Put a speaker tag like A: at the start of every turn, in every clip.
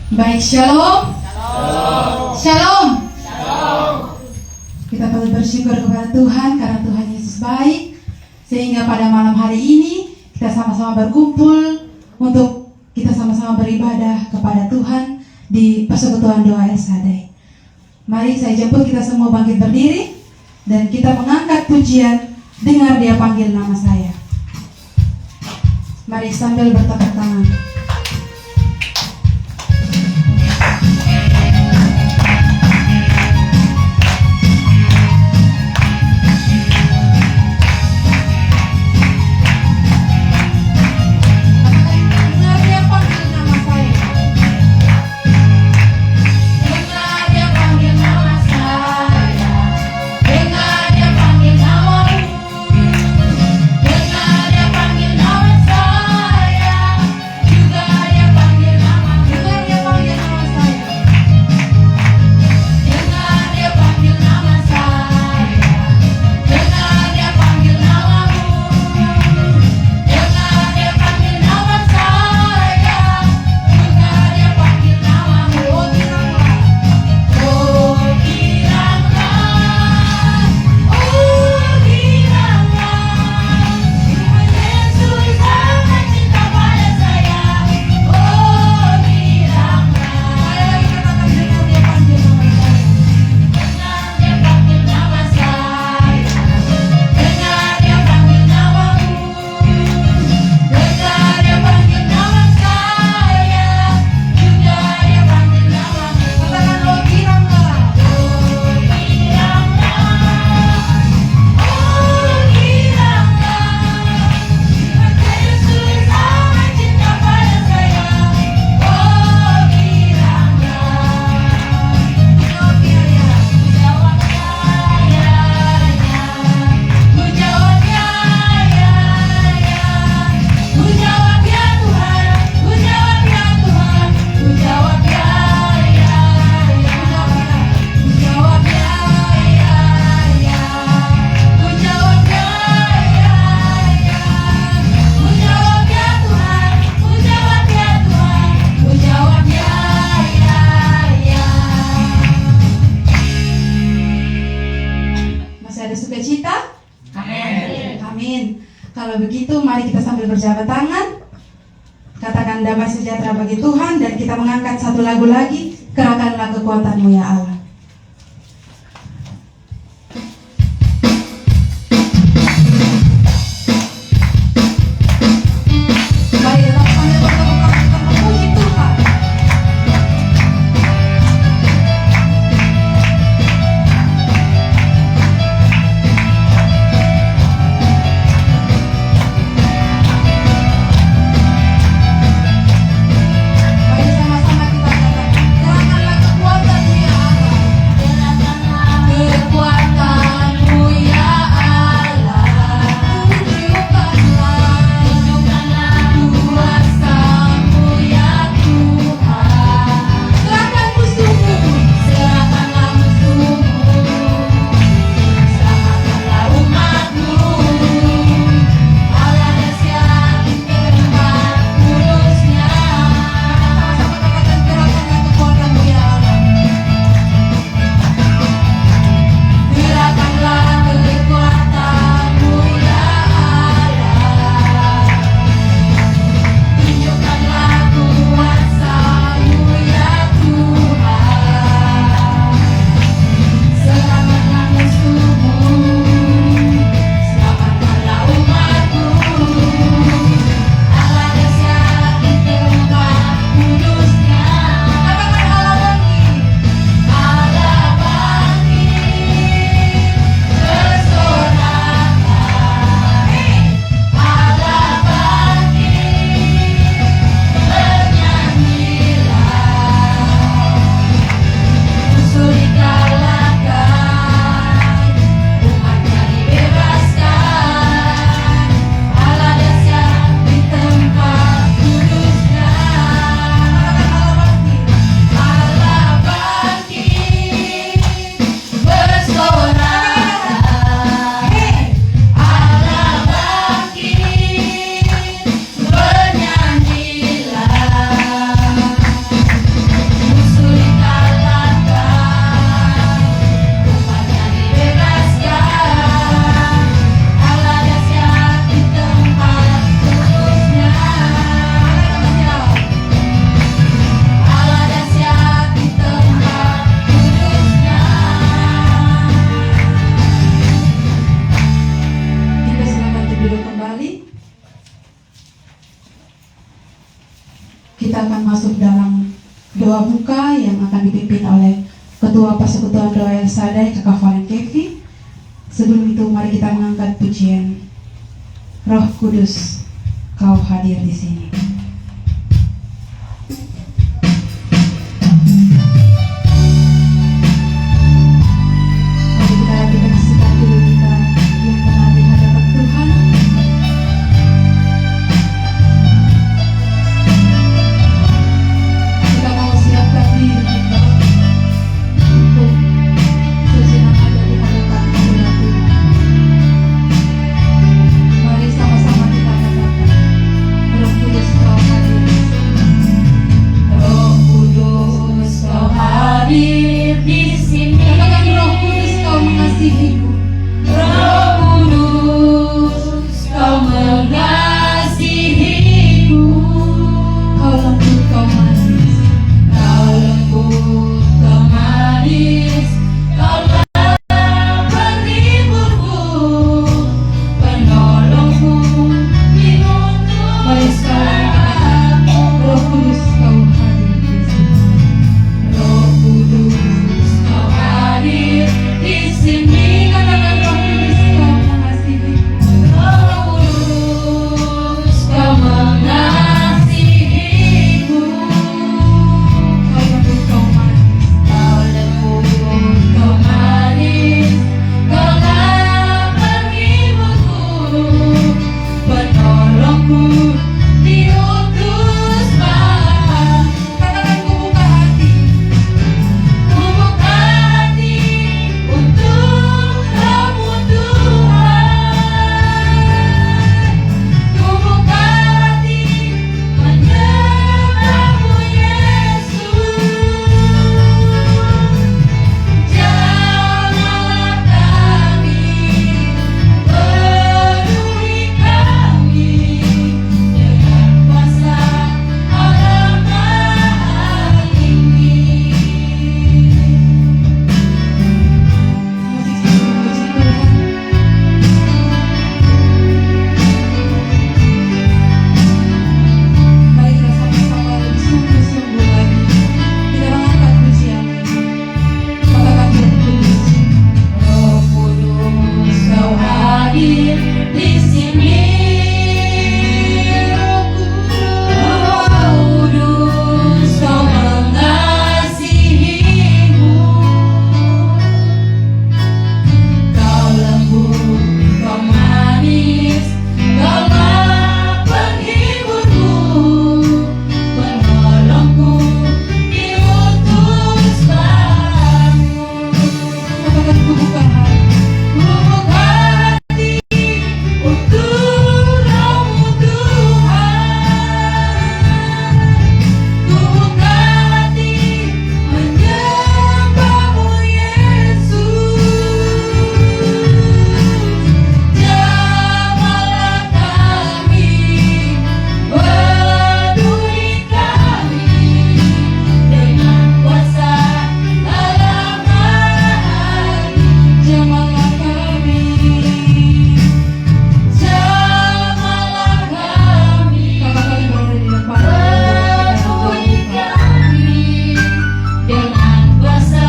A: Baik, shalom. Shalom. Kita patut bersyukur kepada Tuhan karena Tuhan Yesus baik, sehingga pada malam hari ini kita sama-sama berkumpul untuk kita sama-sama beribadah kepada Tuhan di persekutuan doa El Shaddai. Mari saya jemput kita semua bangkit berdiri dan kita mengangkat pujian Dengar Dia Panggil Nama Saya. Mari sambil bertepuk tangan. Kalau begitu, mari kita sambil berjabat tangan, katakan damai sejahtera bagi Tuhan, dan kita mengangkat satu lagu lagi, Kerahkanlah Kekuatan-Mu ya Allah. Sama-sama kita katakan, kerahkanlah kekuatan-Mu ya Allah. kita akan masuk dalam doa buka yang akan dipimpin oleh Ketua Persekutuan Doa El Shaddai, Kakak Valen Kevi. Sebelum itu mari kita mengangkat pujian Roh Kudus, Kau hadir di sini. Mari kita rapikan sikap dulu kita yang benar di hadapan Tuhan. Kita mau siapkan diri kita untuk sejenak ada di hadapan Tuhan. Mari sama-sama kita katakan, Roh Kudus Kau hadir di sini.
B: Roh Kudus Kau hadir di sini.
A: Katakan, Roh Kudus Kau mengasihiku.
B: Roh Kudus Kau mengasihiku.
A: Kau lembut, Kau manis.
B: Kau lembut, Kau manis. Kaulah penghiburku, penolongku, penuntun
A: Mari sekarang katakan, Roh Kudus Kau hadir di sini.
B: Roh Kudus Kau hadir di sini.
A: Katakan, Roh Kudus Kau mengasihiku.
B: Roh Kudus Kau mengasihiku.
A: Kau lembut, Kau manis.
B: Kau lembut, Kau manis. Kaulah penghiburku, penolongku, diutus Bapa.
A: Katakan, ku buka hati.
B: Ku buka hati untuk Roh-Mu Tuhan. Ku buka hati menyembah-Mu Yesus. Jamahlah kami, penuhi kami dengan kuasa Allah Maha Tinggi.
A: Musik puji Tuhan. Mari kita sama-sama lebih sungguh-sungguh lagi. Kita mengangkat pujian ini. Katakan, Roh Kudus.
B: Roh Kudus Kau hadir di sini. Roh Kudus Kau mengasihimu. Kau lembut, Kau manis. Kaulah penghiburku, penolongku, diutus Bapa-Mu.
A: Katakan, ku buka hati.
B: Ku buka hati untuk Roh-Mu Tuhan. Ku buka hati menyembah-Mu Yesus. Jamahlah kami, penuhi kami dengan kuasa Allah Maha Tinggi.
A: Jamahlah kami.
B: Jamahlah kami,
A: Katakan, berada di depan
B: penuhi kami dengan kuasa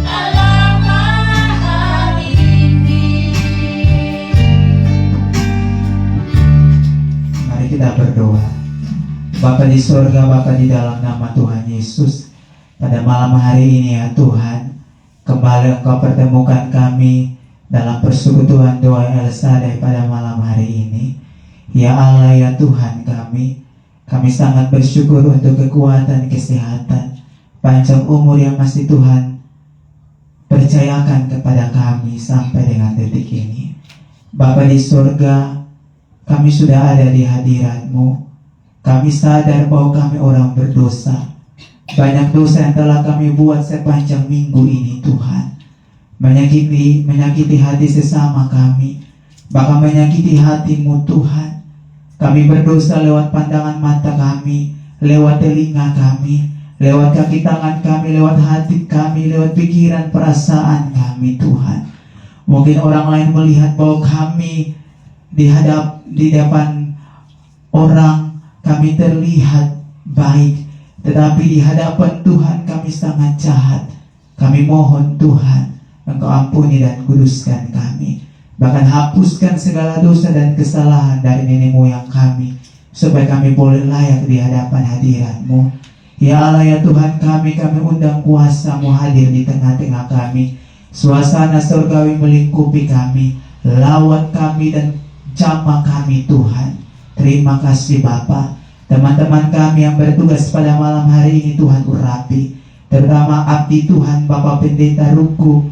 B: Allah Maha Tinggi.
C: Mari kita berdoa. Bapa di surga, Bapa di dalam nama Tuhan Yesus, pada malam hari ini ya Tuhan, kembali Engkau pertemukan kami dalam persekutuan doa El Shaddai pada malam hari ini. Ya Allah, ya Tuhan kami sangat bersyukur untuk kekuatan, kesehatan, panjang umur yang masih Tuhan percayakan kepada kami sampai dengan detik ini. Bapa di surga, kami sudah ada di hadirat-Mu. Kami sadar bahwa kami orang berdosa. Banyak dosa yang telah kami buat sepanjang minggu ini Tuhan. Menyakiti hati sesama kami. Bahkan menyakiti hati-Mu Tuhan. Kami berdosa lewat pandangan mata kami, lewat telinga kami, lewat kaki tangan kami, lewat hati kami, lewat pikiran perasaan kami Tuhan. Mungkin orang lain melihat bahwa kami di depan orang kami terlihat baik, tetapi di hadapan Tuhan kami sangat jahat. Kami mohon Tuhan, Engkau ampuni dan kuduskan kami. Bahkan hapuskan segala dosa dan kesalahan dari nenek moyang kami, supaya kami boleh layak di hadapan hadirat-Mu. Ya Allah ya Tuhan kami undang kuasa-Mu hadir di tengah-tengah kami. Suasana surgawi melingkupi kami, lawat kami dan jamah kami Tuhan. Terima kasih Bapa. Teman-teman kami yang bertugas pada malam hari ini Tuhan urapi, terutama abdi Tuhan Bapak Pendeta Ruku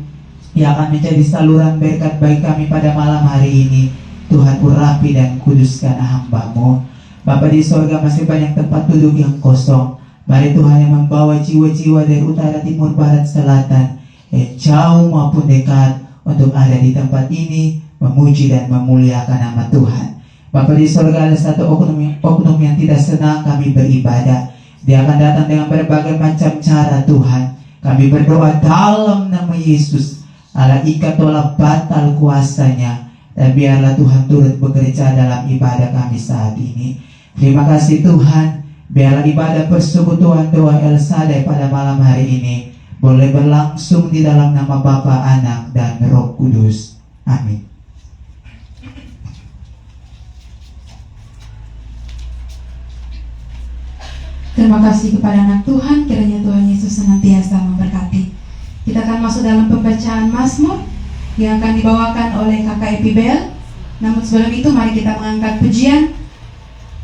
C: yang akan menjadi saluran berkat bagi kami pada malam hari ini. Tuhan urapi dan kuduskan hamba-Mu. Bapa di sorga, masih banyak tempat duduk yang kosong. Mari Tuhan yang membawa jiwa-jiwa dari utara, timur, barat, selatan, jauh maupun dekat, untuk ada di tempat ini memuji dan memuliakan nama Tuhan. Bapa di sorga, ada satu oknum yang tidak senang kami beribadah. Dia akan datang dengan berbagai macam cara Tuhan. Kami berdoa dalam nama Yesus, Allah ikat tolak batal kuasanya, dan biarlah Tuhan turut bekerja dalam ibadah kami saat ini. Terima kasih Tuhan. Biarlah ibadah persekutuan doa El Shaddai pada malam hari ini boleh berlangsung di dalam nama Bapa, Anak, dan Roh Kudus. Amin.
A: Terima kasih kepada anak Tuhan, kiranya Tuhan Yesus senantiasa memberkati. Kita akan masuk dalam pembacaan Mazmur yang akan dibawakan oleh Kakak Epibel. Namun sebelum itu mari kita mengangkat pujian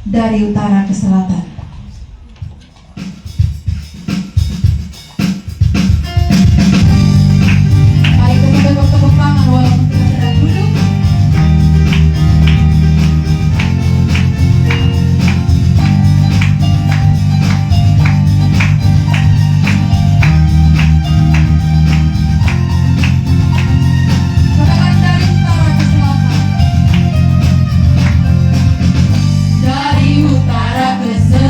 A: dari utara ke selatan. Mari kita bertepuk tangan walaupun kita sedang duduk.
B: Dari utara ke selatan.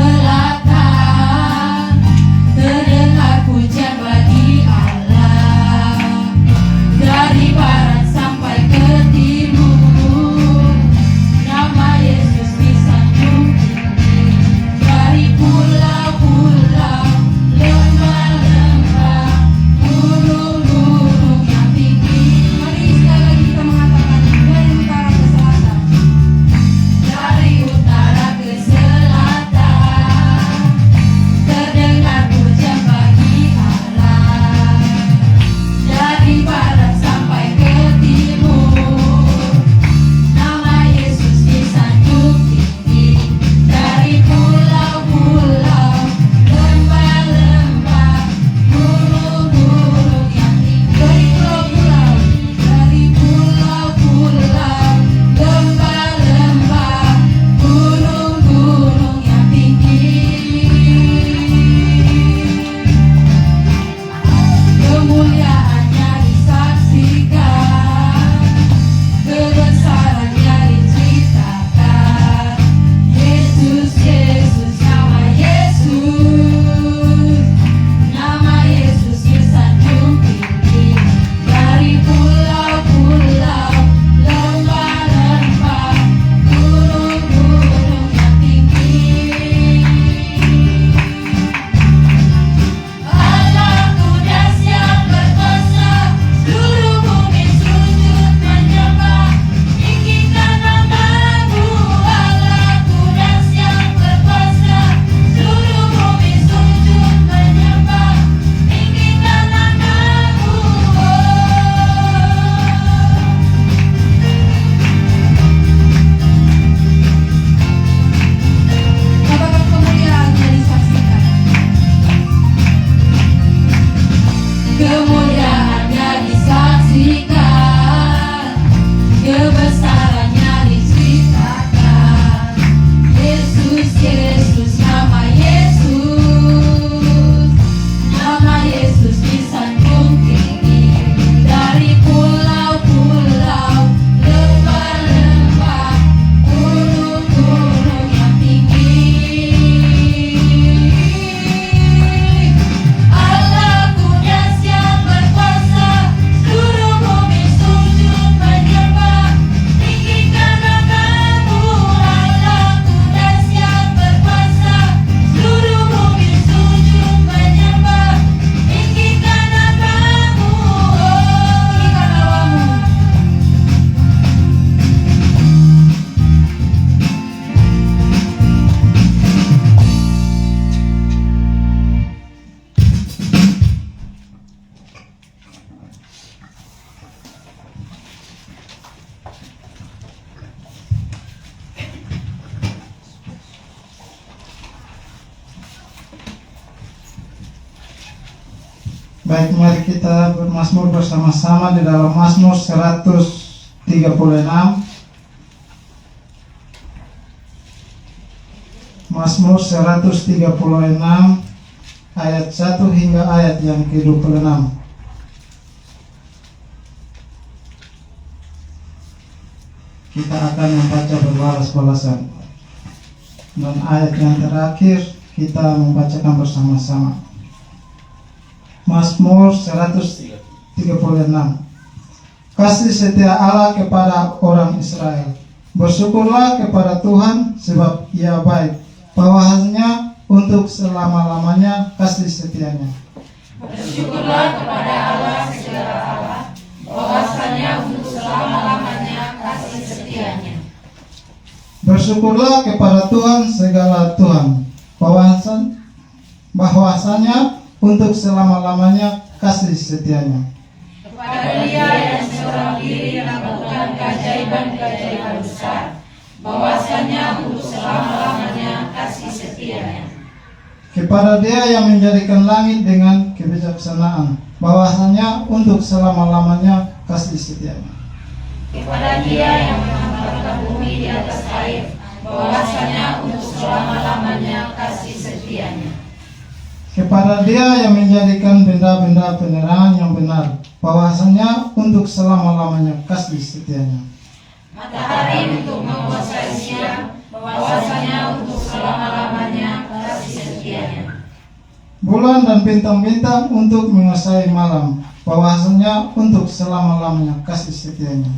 D: Baik, mari kita bermazmur bersama-sama di dalam Mazmur 136. Mazmur 136 ayat 1 hingga ayat yang ke-26. Kita akan membaca berbalas-balasan. Dan ayat yang terakhir kita membacakan bersama-sama. Mazmur 136. Kasih setia Allah kepada orang Israel. Bersyukurlah kepada Tuhan sebab Ia baik. Bahwasanya untuk selama-lamanya kasih setianya.
B: Bersyukurlah kepada Allah segala Allah, bahwasanya untuk selama-lamanya kasih setianya.
D: Bersyukurlah kepada Tuhan segala Tuhan, bahwasanya untuk selama-lamanya kasih setianya.
B: Kepada Dia yang seorang diri melakukan keajaiban-keajaiban besar, bahwasanya untuk selama-lamanya kasih setianya.
D: Kepada Dia yang menjadikan langit dengan kebijaksanaan, bahwasanya untuk selama-lamanya kasih setianya.
B: Kepada Dia yang menempatkan bumi di atas air, bahwasanya untuk selama-lamanya kasih setianya.
D: Kepada Dia yang menjadikan benda-benda penerangan yang benar, bahwasanya untuk selama-lamanya kasih setianya.
B: Matahari untuk menguasai siang, bahwasanya untuk selama-lamanya kasih setianya.
D: Bulan dan bintang-bintang untuk menguasai malam, bahwasanya untuk selama-lamanya kasih setianya.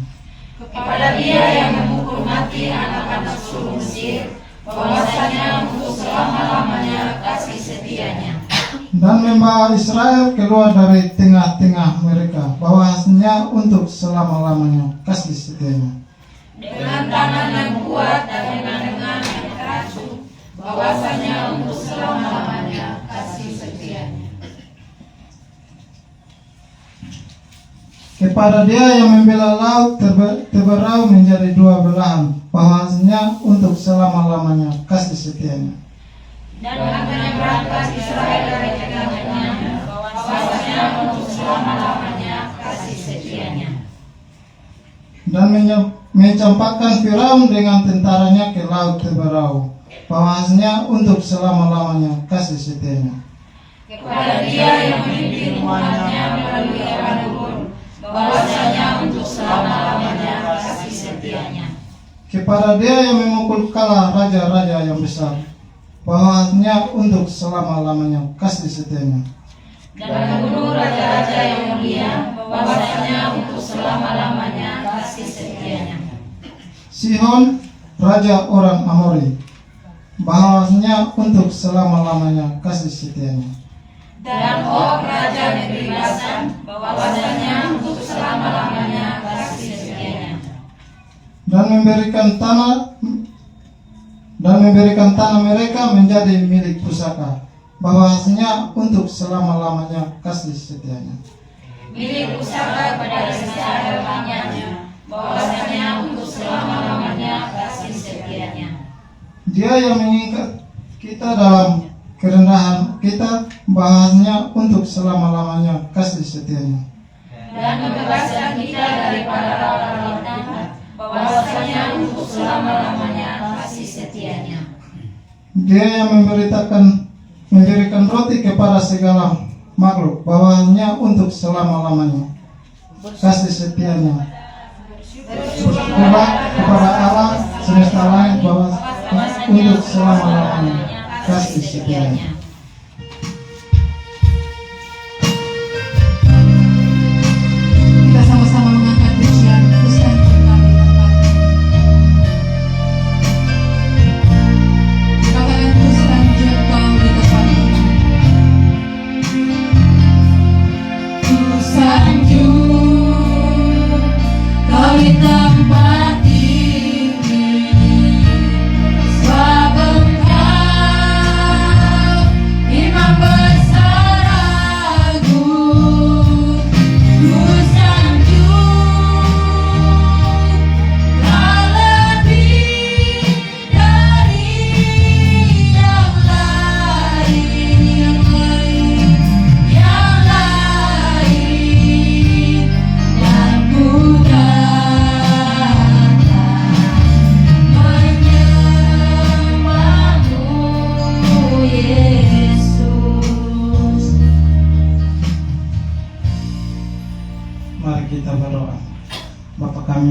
B: Kepada Dia yang memukul mati anak-anak suruh Mesir, bahwasanya untuk selama-lamanya kasih setianya.
D: Dan membawa Israel keluar dari tengah-tengah mereka, bahwasanya untuk selama-lamanya kasih setianya.
B: Dengan tangan yang kuat dan dengan tangan yang teracu, bahwasanya untuk selama-lamanya kasih setianya.
D: Kepada Dia yang membela laut terberau menjadi dua belahan, bahwasanya untuk selama-lamanya kasih setianya.
B: Dan menyeberangkan Israel dari tengah-tengahnya, bahwasanya untuk selama-lamanya kasih setianya.
D: Dan mencampakkan Firaun dengan tentaranya ke laut terberau, bahwasanya untuk selama-lamanya kasih setianya.
B: Kepada Dia yang memimpin umatnya melalui Padang, bahwasanya untuk selama-lamanya kasih setianya.
D: Kepada Dia yang memukul kalah raja-raja yang besar, bahwasanya untuk selama-lamanya kasih setianya.
B: Dan membunuh raja-raja yang mulia, bahwasanya untuk selama-lamanya kasih setianya.
D: Sihon, raja orang Amori, bahwasanya untuk selama-lamanya kasih setianya.
B: Dan Og, raja negeri Basan, bahwasanya untuk selama-lamanya kasih setianya.
D: Dan memberikan tanah mereka menjadi milik pusaka, bahwasanya untuk selama-lamanya kasih setianya.
B: Milik pusaka pada Israel namanya, bahwasanya untuk selama-lamanya kasih setianya.
D: Dia yang mengikat kita dalam kerendahan kita, bahwasanya untuk selama-lamanya kasih setianya.
B: Dan membebaskan kita daripada lautan, bahwasanya untuk selama-lamanya kasih setianya.
D: Dia yang memberikan roti kepada segala makhluk, bahwasanya untuk selama-lamanya kasih setianya. Bersyukurlah kepada Allah semesta langit, bahwa untuk selama-lamanya kasih setianya.
A: Kita sama-sama mengangkat pujian Tuhan kita di tempat. Katakan Tuhan Kau di tempat ini. Tuhan Kau di tempat ini. Sebab Engkau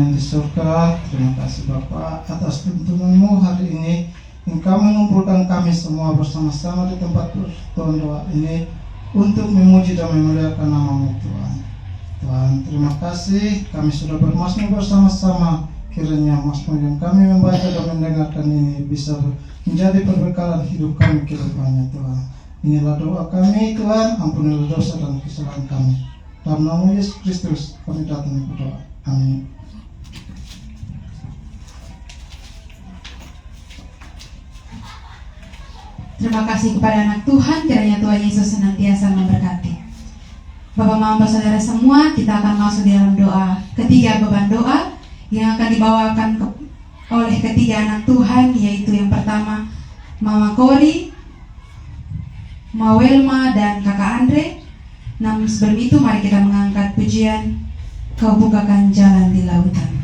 D: kami yang di surga, terima kasih Bapa atas tuntunanmu hari ini. Engkau mengumpulkan kami semua bersama-sama di tempat pertemuan doa ini untuk memuji dan memuliakan nama-Mu Tuhan. Tuhan, terima kasih kami sudah bermazmur bersama-sama. Kiranya mazmur yang kami membaca dan mendengarkan ini bisa menjadi perbekalan hidup kami ke depannya Tuhan. Inilah doa kami Tuhan, ampunilah dosa dan kesalahan kami. Dalam nama Yesus Kristus kami datang berdoa. Amin.
A: Terima kasih kepada anak Tuhan, kiranya Tuhan Yesus senantiasa memberkati. Bapak Mama Saudara semua, kita akan masuk di dalam doa ketiga, beban doa yang akan dibawakan oleh ketiga anak Tuhan, yaitu yang pertama Mama Kori, Mama Welma, dan Kakak Andre. Namun sebelum itu mari kita mengangkat pujian Kau bukakan jalan di lautan.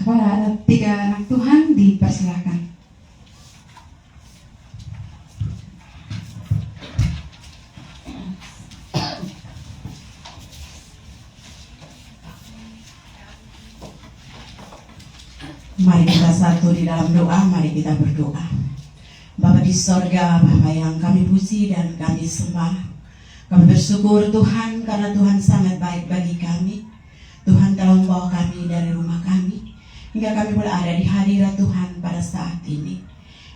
A: Kepada tiga anak Tuhan dipersilakan.
E: Mari kita satu di dalam doa, mari kita berdoa. Bapa di sorga, Bapa yang kami puji dan kami sembah. Kami bersyukur Tuhan karena Tuhan sangat baik bagi kami. Tuhan telah membawa kami dari rumah kami hingga kami boleh ada di hadirat Tuhan pada saat ini.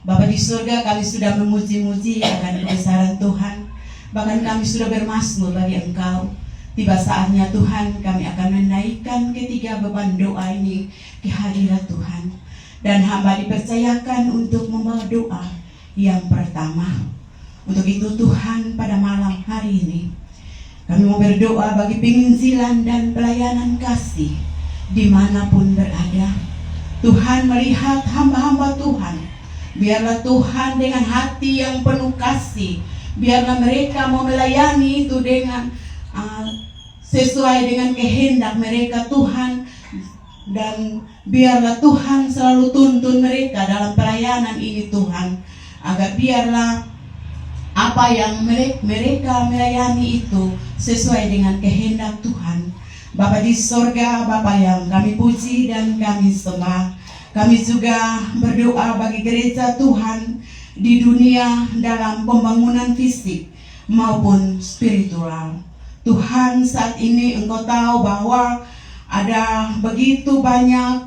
E: Bapa di surga, kami sudah memuji-muji akan kebesaran Tuhan. Bahkan kami sudah bermazmur bagi Engkau. Tiba saatnya Tuhan, kami akan menaikkan ketiga beban doa ini ke hadirat Tuhan. Dan hamba dipercayakan untuk membawa doa yang pertama. Untuk itu Tuhan, pada malam hari ini kami mau berdoa bagi penginjilan dan pelayanan kasih dimanapun berada. Tuhan melihat hamba-hamba Tuhan. Biarlah Tuhan dengan hati yang penuh kasih, biarlah mereka mau melayani itu dengan sesuai dengan kehendak mereka Tuhan. Dan biarlah Tuhan selalu tuntun mereka dalam pelayanan ini Tuhan. Agar biarlah apa yang mereka melayani itu sesuai dengan kehendak Tuhan. Bapa di sorga, Bapa yang kami puji dan kami sembah. Kami juga berdoa bagi gereja Tuhan di dunia dalam pembangunan fisik maupun spiritual. Tuhan, saat ini Engkau tahu bahwa ada begitu banyak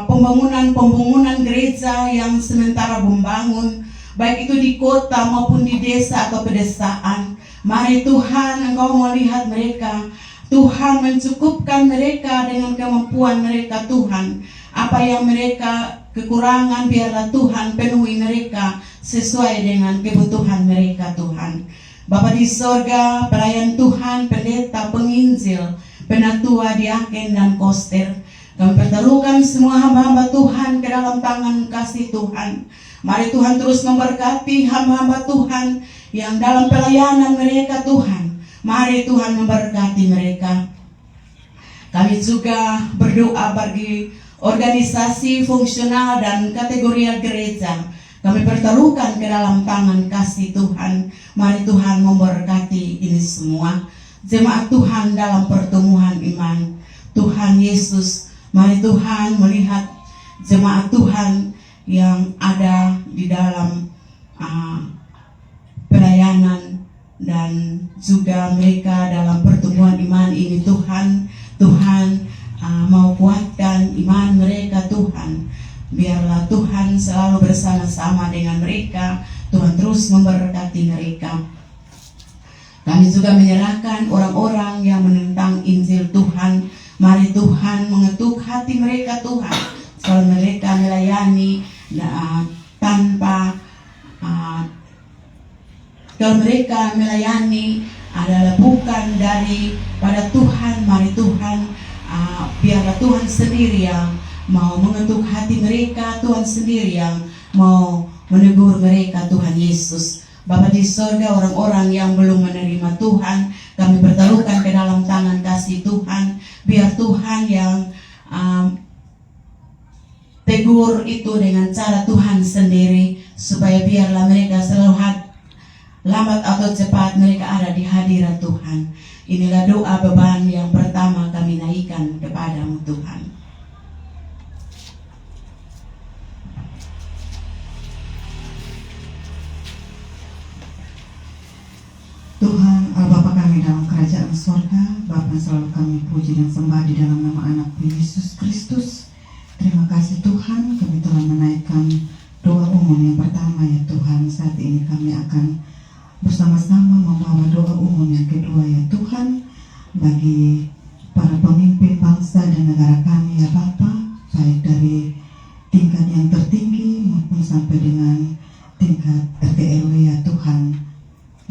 E: pembangunan gereja yang sementara membangun, baik itu di kota maupun di desa atau pedesaan. Mari Tuhan, Engkau melihat mereka. Tuhan mencukupkan mereka dengan kemampuan mereka, Tuhan. Apa yang mereka kekurangan, biarlah Tuhan penuhi mereka sesuai dengan kebutuhan mereka, Tuhan. Bapa di sorga, pelayan Tuhan, pendeta, penginjil, penatua, diaken, dan koster, kami pertaruhkan semua hamba-hamba Tuhan ke dalam tangan kasih Tuhan. Mari Tuhan terus memberkati hamba-hamba Tuhan yang dalam pelayanan mereka, Tuhan. Mari Tuhan memberkati mereka. Kami juga berdoa bagi organisasi fungsional dan kategorial gereja. Kami pertaruhkan ke dalam tangan kasih Tuhan. Mari Tuhan memberkati ini semua. Jemaat Tuhan dalam pertemuan iman. Tuhan Yesus, mari Tuhan melihat jemaat Tuhan yang ada di dalam pelayanan dan juga mereka dalam pertemuan iman ini, Tuhan. Tuhan mau kuatkan iman mereka, Tuhan. Biarlah Tuhan selalu bersama-sama dengan mereka. Tuhan terus memberkati mereka. Kami juga menyerahkan orang-orang yang menentang Injil Tuhan. Mari Tuhan mengetuk hati mereka, Tuhan. Kalau mereka melayani kalau mereka melayani adalah bukan daripada Tuhan. Mari Tuhan, biarlah Tuhan sendiri yang mau mengetuk hati mereka, Tuhan sendiri yang mau menegur mereka, Tuhan Yesus. Bapa di sorga, orang-orang yang belum menerima Tuhan, kami pertaruhkan ke dalam tangan kasih Tuhan. Biar Tuhan yang tegur itu dengan cara Tuhan sendiri, supaya biarlah mereka selalu lambat atau cepat mereka ada di hadirat Tuhan. Inilah doa beban yang pertama kami naikkan kepadamu, Tuhan.
F: Tuhan, Bapa kami dalam kerajaan sorga, Bapa selalu kami puji dan sembah di dalam nama anak Yesus Kristus. Terima kasih Tuhan, kami telah menaikkan doa umum yang pertama ya Tuhan. Saat ini kami akan bersama-sama membawa doa umum yang kedua ya Tuhan, bagi para pemimpin bangsa dan negara kami ya Bapa, baik dari tingkat yang tertinggi maupun sampai dengan tingkat RT RW ya Tuhan,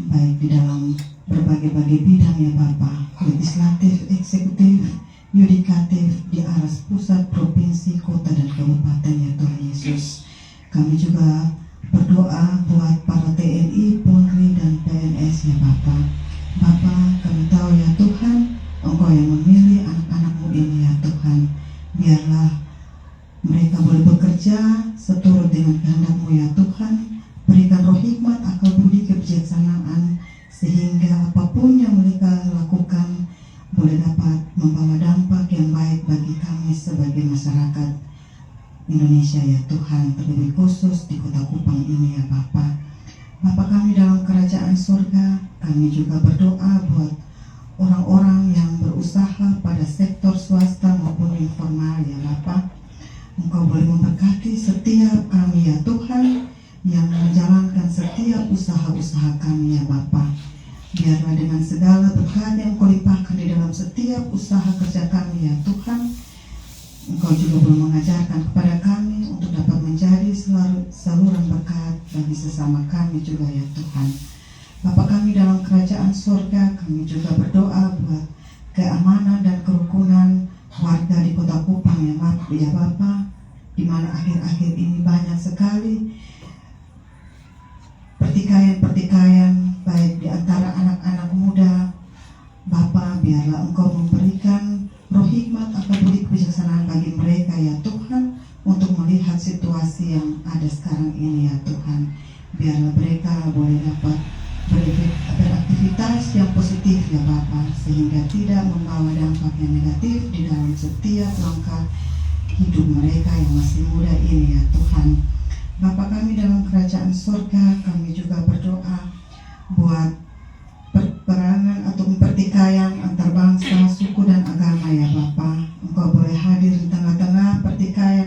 F: baik di dalam berbagai-bagai bidang ya Bapa, legislatif, eksekutif, yudikatif, di aras pusat, provinsi, kota, dan kabupaten ya Tuhan Yesus. Kami juga berdoa buat para TNI, Polri, dan PNS ya Bapa. Bapa, kami tahu ya Tuhan, Engkau yang memilih anak-anak-Mu ini ya Tuhan. Biarlah mereka boleh bekerja seturut dengan kehendak-Mu ya Tuhan. Berikan roh hikmat, akal budi, kebijaksanaan, sehingga apapun yang mereka lakukan boleh dapat membawa dampak yang baik bagi kami sebagai masyarakat Indonesia ya Tuhan, terlebih khusus di Kota Kupang ini ya Bapa. Bapa kami dalam kerajaan surga, kami juga berdoa buat orang-orang yang berusaha pada sektor swasta maupun informal ya Bapa. Engkau boleh memberkati setiap kami ya Tuhan, yang menjalankan setiap usaha-usaha kami ya Bapa. Biarlah dengan segala berkat yang Engkau limpahkan di dalam setiap usaha kerja kami ya Tuhan, Engkau juga boleh mengajarkan kepada kami untuk dapat menjadi saluran berkat bagi sesama kami juga ya Tuhan. Bapa kami dalam kerajaan surga, kami juga berdoa buat keamanan dan kerukunan warga di Kota Kupang ya Bapa, di mana akhir-akhir ini banyak sekali pertikaian baik di antara anak-anak muda. Bapa, biarlah Engkau memberikan roh hikmat, akal budi, kebijaksanaan bagi mereka ya Tuhan, untuk melihat situasi yang ada sekarang ini ya Tuhan. Biarlah mereka boleh dapat beraktivitas yang positif ya Bapa, sehingga tidak membawa dampak yang negatif di dalam setiap langkah hidup mereka yang masih muda ini ya Tuhan. Bapa kami dalam kerajaan surga, kami juga berdoa buat peperangan atau pertikaian antar bangsa, suku, dan agama ya Bapa. Engkau boleh hadir di tengah-tengah pertikaian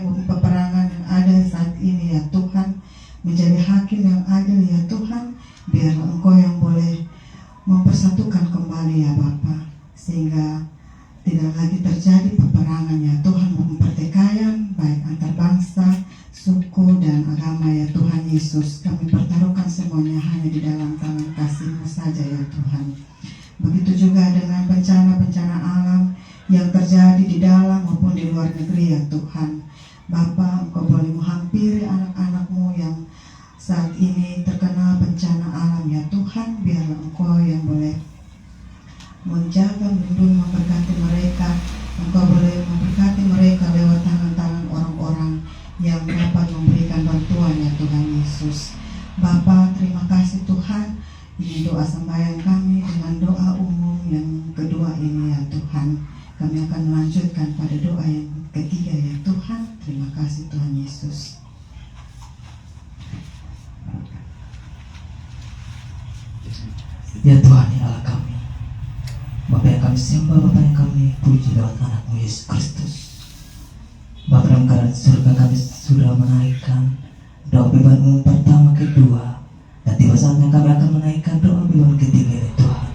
F: persatukan kembali ya Bapa, sehingga tidak lagi terjadi peperangan ya Tuhan, maupun pertikaian baik antar bangsa, suku dan agama ya Tuhan Yesus. Kami pertaruhkan semuanya hanya di dalam tangan kasih-Mu saja ya Tuhan. Begitu juga dengan bencana-bencana alam yang terjadi di dalam maupun di luar negeri ya Tuhan. Bapa, Engkau boleh menghampiri anak-anak-Mu yang saat ini terkena bencana alam ya Tuhan. Biarlah Engkau yang boleh menjaga, melindungi, memberkati mereka. Engkau boleh memberkati mereka lewat tangan-tangan orang-orang yang dapat memberikan bantuan ya Tuhan Yesus. Bapa, terima kasih Tuhan. Ini doa sembahyang kami dengan doa umum yang kedua ini ya Tuhan. Kami akan melanjutkan pada doa yang ketiga ya Tuhan. Terima kasih Tuhan Yesus.
C: Ya Tuhan, ya Allah kami, Bapa yang kami sembah, Bapa yang kami puji lewat anak-Mu Yesus Kristus. Bapa dalam kerajaan surga kami sudah menaikkan doa beban-Mu pertama, kedua, dan tiba saatnya kami akan menaikkan doa beban ketiga ini Tuhan.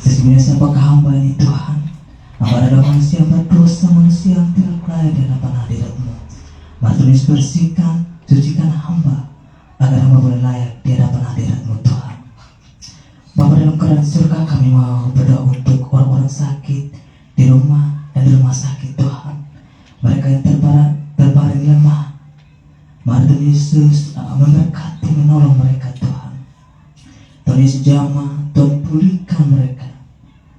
C: Sesungguhnya siapakah hamba ini Tuhan? Hamba adalah manusia berdosa, manusia yang tidak layak di hadapan hadirat-Mu. Mari Tuhan Yesus bersihkan, sucikan hamba, agar hamba boleh layak di hadapan hadirat-Mu Tuhan. Bapa dalam kerajaan surga kami mau berdoa untuk orang-orang sakit di rumah dan di rumah sakit Tuhan. Mereka yang terbaring lemah, mari Tuhan Yesus memberkati, menolong mereka Tuhan. Tuhan Yesus jamah, Tuhan pulihkan mereka,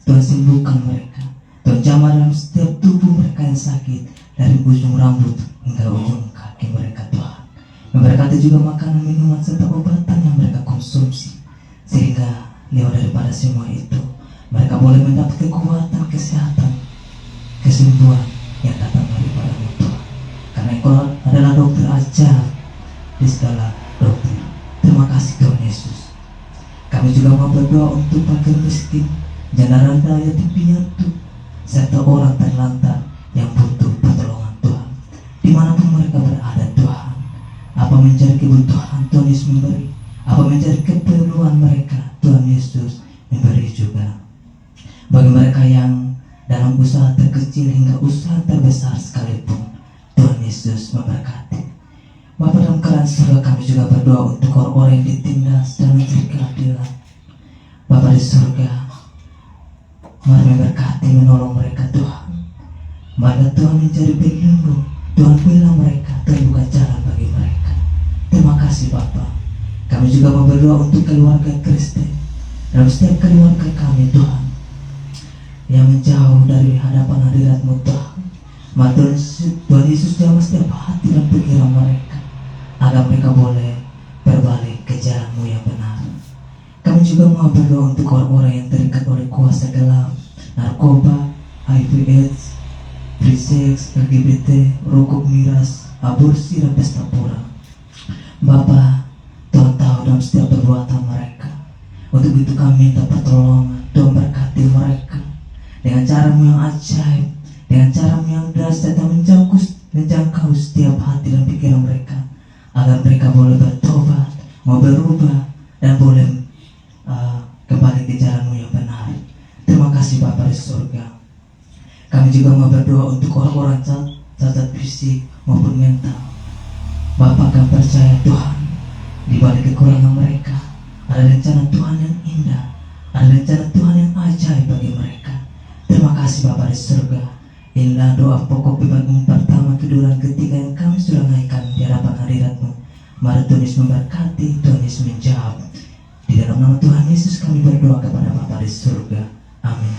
C: Tuhan sembuhkan mereka, Tuhan jamah dalam setiap tubuh mereka yang sakit, dari ujung rambut hingga ujung kaki mereka Tuhan. Memberkati juga makanan, minuman serta obatan yang mereka konsumsi, sehingga lewat daripada semua itu mereka boleh mendapat kekuatan, kesehatan, kesembuhan yang datang daripada-Mu Tuhan. Karena Engkau adalah dokter ajaib di segala dokter. Terima kasih Tuhan Yesus. Kami juga mau berdoa untuk fakir miskin, janda randa, yatim piatu, serta orang terlantar yang butuh pertolongan Tuhan. Dimanapun mereka berada Tuhan, apa menjadi kebutuhan Tuhan Yesus memberi, apa menjadi keperluan mereka Tuhan Yesus memberi juga. Bagi mereka yang dalam usaha terkecil hingga usaha terbesar sekalipun, Tuhan Yesus memberkati. Bapa dalam kerajaan surga kami juga berdoa untuk orang-orang yang ditindas dan mencari keadilan. Bapa di surga, mari memberkati, menolong mereka Tuhan. Mari Tuhan menjadi pelindung, Tuhan bela mereka, Tuhan buka jalan bagi mereka. Terima kasih Bapa. Kami juga mau berdoa untuk keluarga Kristen, dalam setiap keluarga kami Tuhan yang menjauh dari hadapan hadirat-Mu Tuhan. Mari Tuhan Yesus jamah setiap hati dan pikiran mereka, agar mereka boleh berbalik ke jalan-Mu yang benar. Kami juga mau berdoa untuk orang-orang yang terikat oleh kuasa gelap, narkoba, HIV/AIDS, free sex, LGBT, rokok miras, aborsi dan pesta pora. Bapa, Tuhan tahu dalam setiap perbuatan mereka. Untuk itu kami minta pertolongan, Tuhan berkati mereka dengan cara-Mu yang ajaib, dengan cara-Mu yang dahsyat dan menjangkau setiap hati dan pikiran mereka, agar mereka boleh bertobat, mau berubah, dan boleh kembali ke jalan-Mu yang benar. Terima kasih Bapa di surga. Kami juga mau berdoa untuk orang-orang cacat fisik maupun mental. Bapa, kami percaya Tuhan, di balik kekurangan mereka ada rencana Tuhan yang indah, ada rencana Tuhan yang ajaib bagi mereka. Terima kasih Bapa di surga. Inilah doa pokok beban pertama, kedua, dan ketiga yang kami sudah naikkan di hadapan hadirat-Mu. Mari Tuhan Yesus memberkati, Tuhan Yesus menjawab. Di dalam nama Tuhan Yesus kami berdoa kepada Bapa di surga. Amin.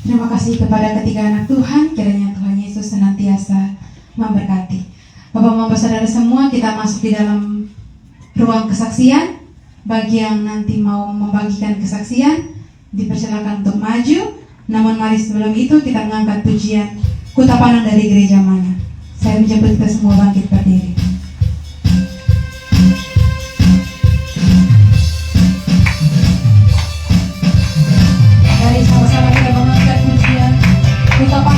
A: Terima kasih kepada ketiga anak Tuhan, kiranya Tuhan Yesus senantiasa memberkati. Bapak-bapak saudara semua, kita masuk di dalam ruang kesaksian. Bagi yang nanti mau membagikan kesaksian, dipersilakan untuk maju. Namun mari sebelum itu kita mengangkat pujian Kutapanan dari Gereja Mana. Saya menjemput kita semua bangkit berdiri. Mari sama-sama kita mengangkat pujian Kutapanan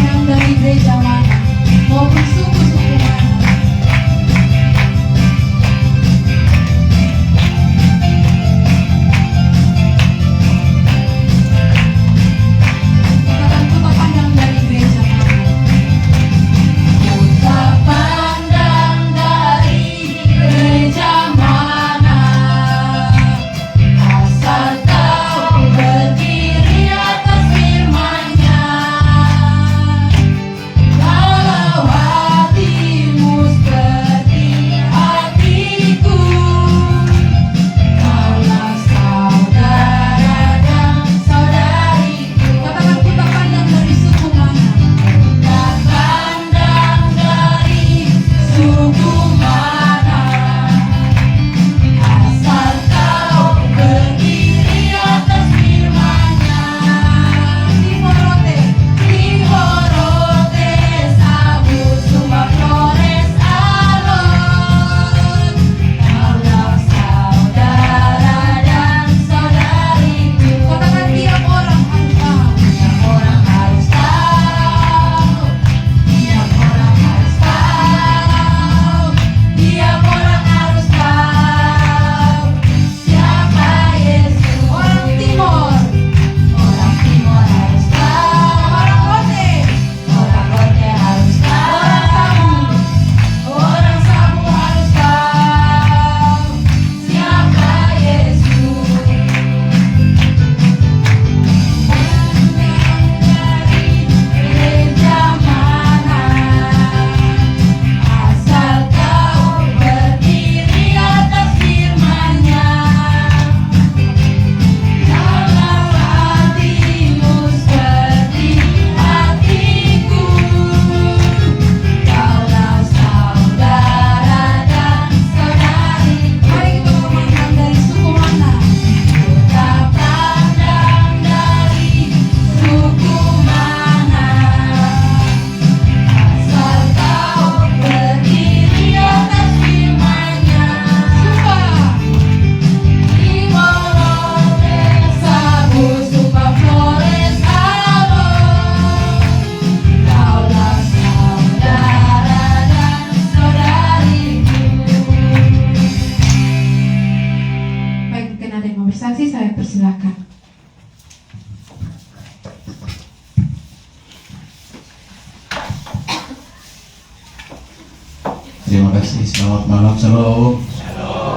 G: terima kasih. Selamat malam. Shalom.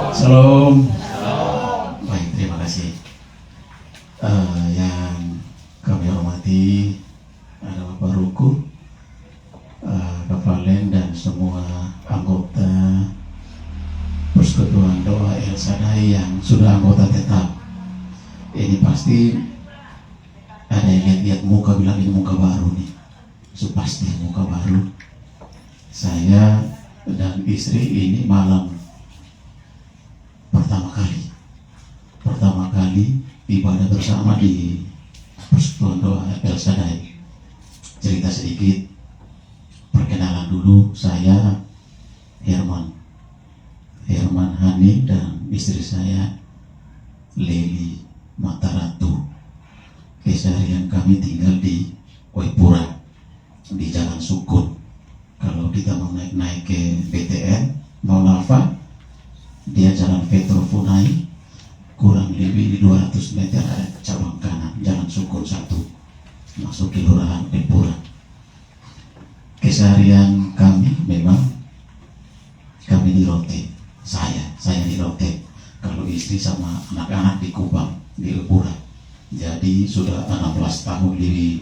G: Shalom. Baik, terima kasih. Yang kami hormati ada Bapak Ruku, Kak Valen, dan semua anggota Persekutuan Doa El Shaddai yang sudah anggota tetap. Ini pasti ada yang lihat muka bilang ini muka baru nih. So, pasti muka baru. Saya dan istri ini malam pertama kali ibadah bersama di Persekutuan Doa El Shaddai. Cerita sedikit, perkenalan dulu. Saya Herman Hani dan istri saya Leli Mataratu. Keseharian kami tinggal di Waipura, di Jalan Sukun. Kalau kita mau naik ke BTN mau Lava, dia Jalan Petro Funai, kurang lebih di 200 meter ada cabang kanan Jalan Sukun 1, masuk Kelurahan Waipura. Keseharian kami memang kami di Rote. Saya di Rote. Kalau istri sama anak-anak di Kupang, di Waipura. Jadi sudah 16 tahun lebih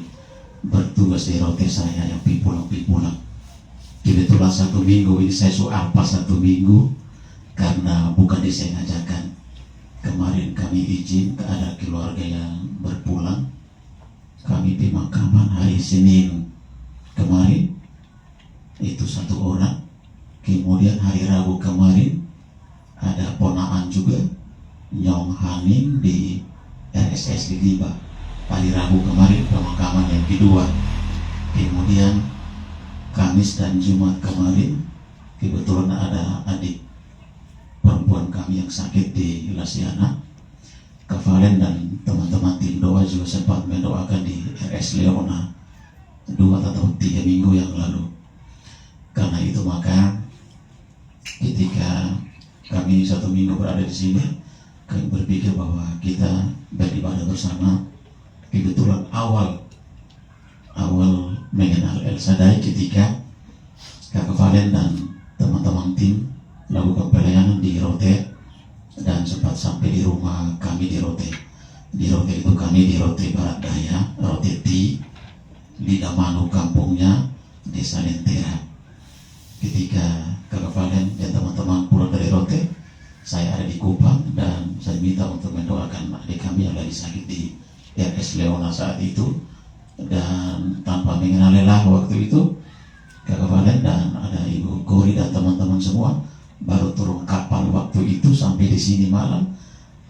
G: bertugas di Rote saya yang pipulang. Kebetulan 1 minggu ini saya soal pas 1 minggu karena bukan disengajakan. Kemarin kami izin ada keluarga yang berpulang. Kami pemakaman hari Senin kemarin itu 1 orang. Kemudian hari Rabu kemarin ada ponaan juga, Nyong Haning di RSS di Liba. Hari Rabu kemarin pemakaman yang kedua. Kemudian Kamis dan Jumat kemarin kebetulan ada adik perempuan kami yang sakit di Lasiana. Kak Valen dan teman-teman tim doa juga sempat mendoakan di RS Leona 2 atau 3 minggu yang lalu. Karena itu maka ketika kami 1 minggu berada di sini, kami berpikir bahwa kita beribadah bersama. Kebetulan awal mengenal El Shaddai ketika Kak Valen dan teman-teman tim lakukan pelayanan di Rote dan sempat sampai di rumah kami di Rote. Di Rote itu kami di Rote Barat Daya, Rote T, di Damanu kampungnya, Desa Lentera. Ketika Kak Valen dan teman-teman pulang dari Rote, saya ada di Kupang dan saya minta untuk mendoakan adik kami yang lagi sakit di RS Leona saat itu. Dan tanpa mengenal lelah waktu itu, Kak Valen dan ada Ibu Gori dan teman-teman semua baru turun kapal waktu itu sampai di sini malam.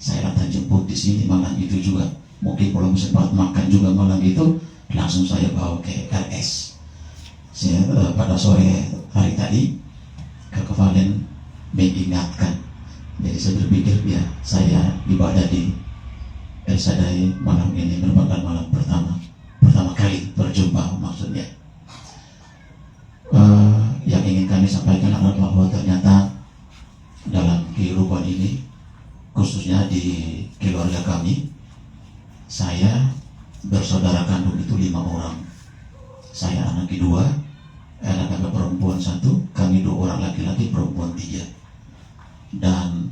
G: Saya datang jemput di sini malam itu juga. Mungkin belum sempat makan juga malam itu, langsung saya bawa ke RS. Pada sore hari tadi, Kak Valen mengingatkan. Jadi saya berpikir ya saya ibadah di El Shaddai malam ini merupakan malam pertama kali berjumpa maksudnya. Yang ingin kami sampaikan adalah bahwa ternyata dalam kehidupan ini, khususnya di keluarga kami, saya bersaudara kandung itu 5 orang. Saya anak kedua, ada kakak perempuan 1, kami 2 orang laki-laki, perempuan 3. Dan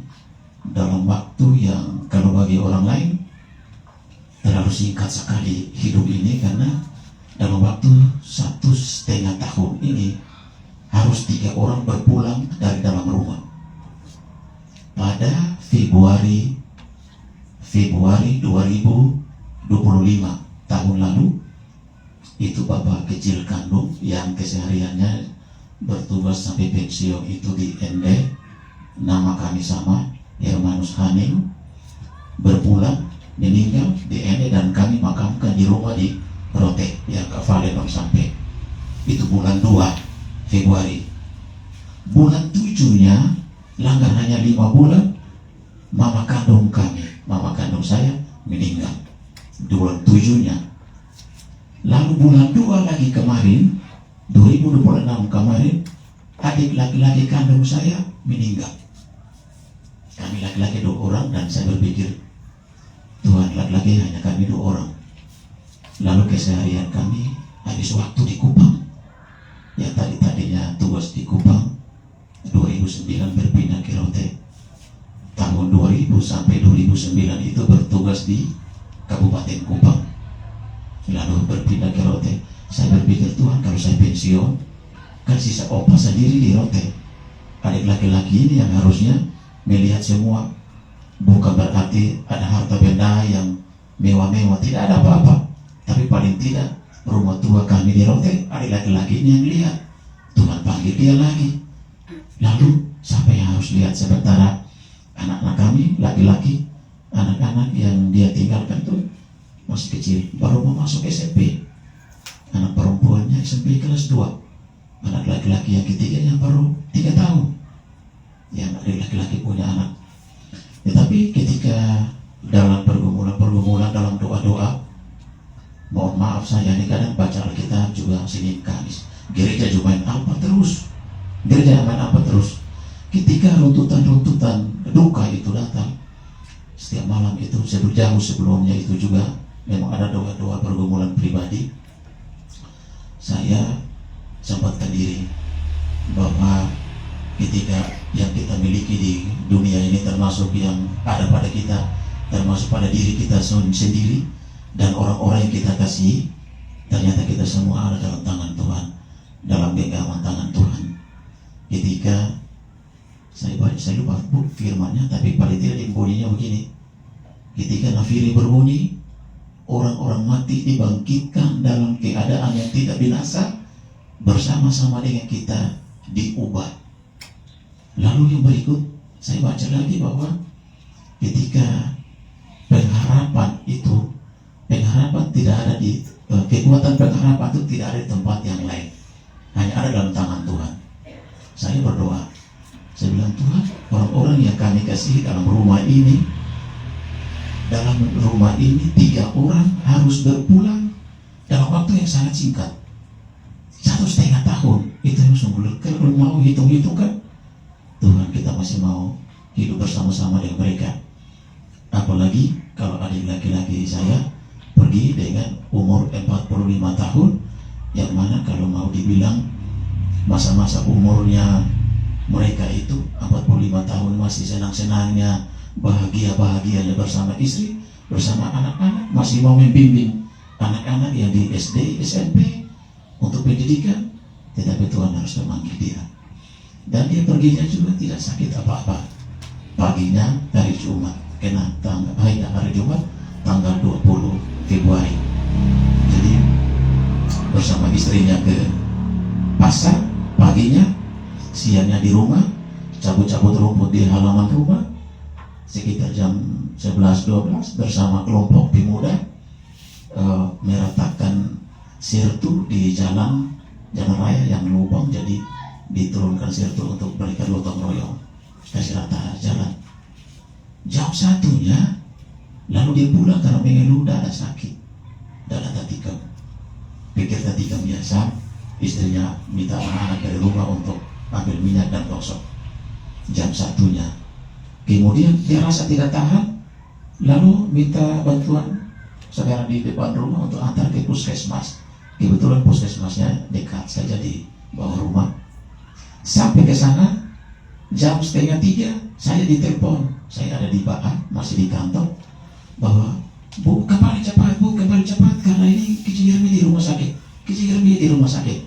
G: dalam waktu yang kalau bagi orang lain terlalu singkat sekali hidup ini, karena dalam waktu 1,5 tahun ini harus 3 orang berpulang dari dalam rumah. Pada Februari 2025 tahun lalu, itu bapak kecil kandung yang kesehariannya bertugas sampai pensiun itu di ND, nama kami sama, Hermanus Haning, berpulang meninggal di ND dan kami makamkan di rumah di Rote yang Kak Valen sampai. Itu bulan 2 Februari. Bulan 7-nya langgar hanya 5 bulan, mama kandung saya meninggal di bulan 7-nya. Lalu bulan 2 lagi kemarin, 2026 kemarin, adik laki-laki kandung saya meninggal. Kami laki-laki 2 orang dan saya berpikir, Tuhan, laki-laki hanya kami 2 orang. Lalu keseharian kami habis waktu di Kupang. Ya tadinya tugas di Kupang sampai 2009 itu bertugas di Kabupaten Kupang, lalu berpindah ke Rote. Saya berpikir, Tuhan, kalau saya pensiun, kan sisa opa sendiri di Rote. Adik laki-laki ini yang harusnya melihat semua, bukan berarti ada harta benda yang mewah-mewah, tidak ada apa-apa, tapi paling tidak rumah tua kami di Rote, adik laki-laki ini yang lihat. Tuhan panggil dia lagi. Lalu siapa yang harus lihat? Sementara anak-anak kami laki-laki, anak-anak yang dia tinggalkan itu masih kecil, baru mau masuk SMP. Anak perempuannya SMP kelas 2, anak laki-laki yang ketiga yang baru 3 tahun. Yang adik laki-laki punya anak. Tetapi ketika dalam pergumulan dalam doa-doa, mohon maaf saya ini kadang baca Alkitab juga Senin Kamis, gereja juga main apa terus, ketika runtutan duka itu datang setiap malam itu, jauh sebelumnya itu juga memang ada doa-doa pergumulan pribadi. Saya sempatkan diri bahwa ketika yang kita miliki di dunia ini, termasuk yang ada pada kita, termasuk pada diri kita sendiri dan orang-orang yang kita kasihi, ternyata kita semua ada dalam tangan Tuhan, dalam genggaman tangan Tuhan. Ketika saya lupa firmannya, tapi paling tidak di bunyinya begini: ketika nafiri berbunyi, orang-orang mati dibangkitkan dalam keadaan yang tidak binasa, bersama-sama dengan kita diubah. Lalu yang berikut saya baca lagi bahwa ketika pengharapan tidak ada di kekuatan pengharapan itu tidak ada di tempat yang lain, hanya ada dalam tangan Tuhan. Saya berdoa, saya bilang, Tuhan, orang-orang yang kami kasih dalam rumah ini 3 orang harus berpulang dalam waktu yang sangat singkat, 1,5 tahun. Itu yang sungguh, kalau mau hitung-hitung kan, Tuhan, kita masih mau hidup bersama-sama dengan mereka. Apalagi kalau adik laki-laki saya pergi dengan umur 45 tahun, yang mana kalau mau dibilang masa-masa umurnya mereka itu 45 tahun masih senang-senangnya, bahagia-bahagianya bersama istri, bersama anak-anak, masih mau membimbing anak-anak yang di SD, SMP untuk pendidikan. Tetapi Tuhan harus memanggil dia, dan dia perginya juga tidak sakit apa-apa. Paginya hari Jumat, hari Jumat tanggal 20 Februari. Jadi bersama istrinya ke pasar paginya, siangnya di rumah, cabut-cabut rumput di halaman rumah. Sekitar jam 11-12 bersama kelompok pemuda meratakan sirtu di jalan raya yang lubang, jadi diturunkan sirtu untuk mereka gotong royong kasih rata jalan. Jam 1-nya lalu dia pulang karena mengeluh dada sakit, dada tikam. Pikir tikam biasa, istrinya minta anak-anak dari rumah untuk ambil minyak dan gosok. Jam 1-nya kemudian dia rasa tidak tahan, lalu minta bantuan saudara di depan rumah untuk antar ke puskesmas. Kebetulan puskesmasnya dekat saja di bawah rumah. Sampai ke sana jam 2:30 saya ditelepon, saya ada di Bahan, masih di kantor, bahwa Bu, kembali cepat karena ini Kicik Yermi di rumah sakit.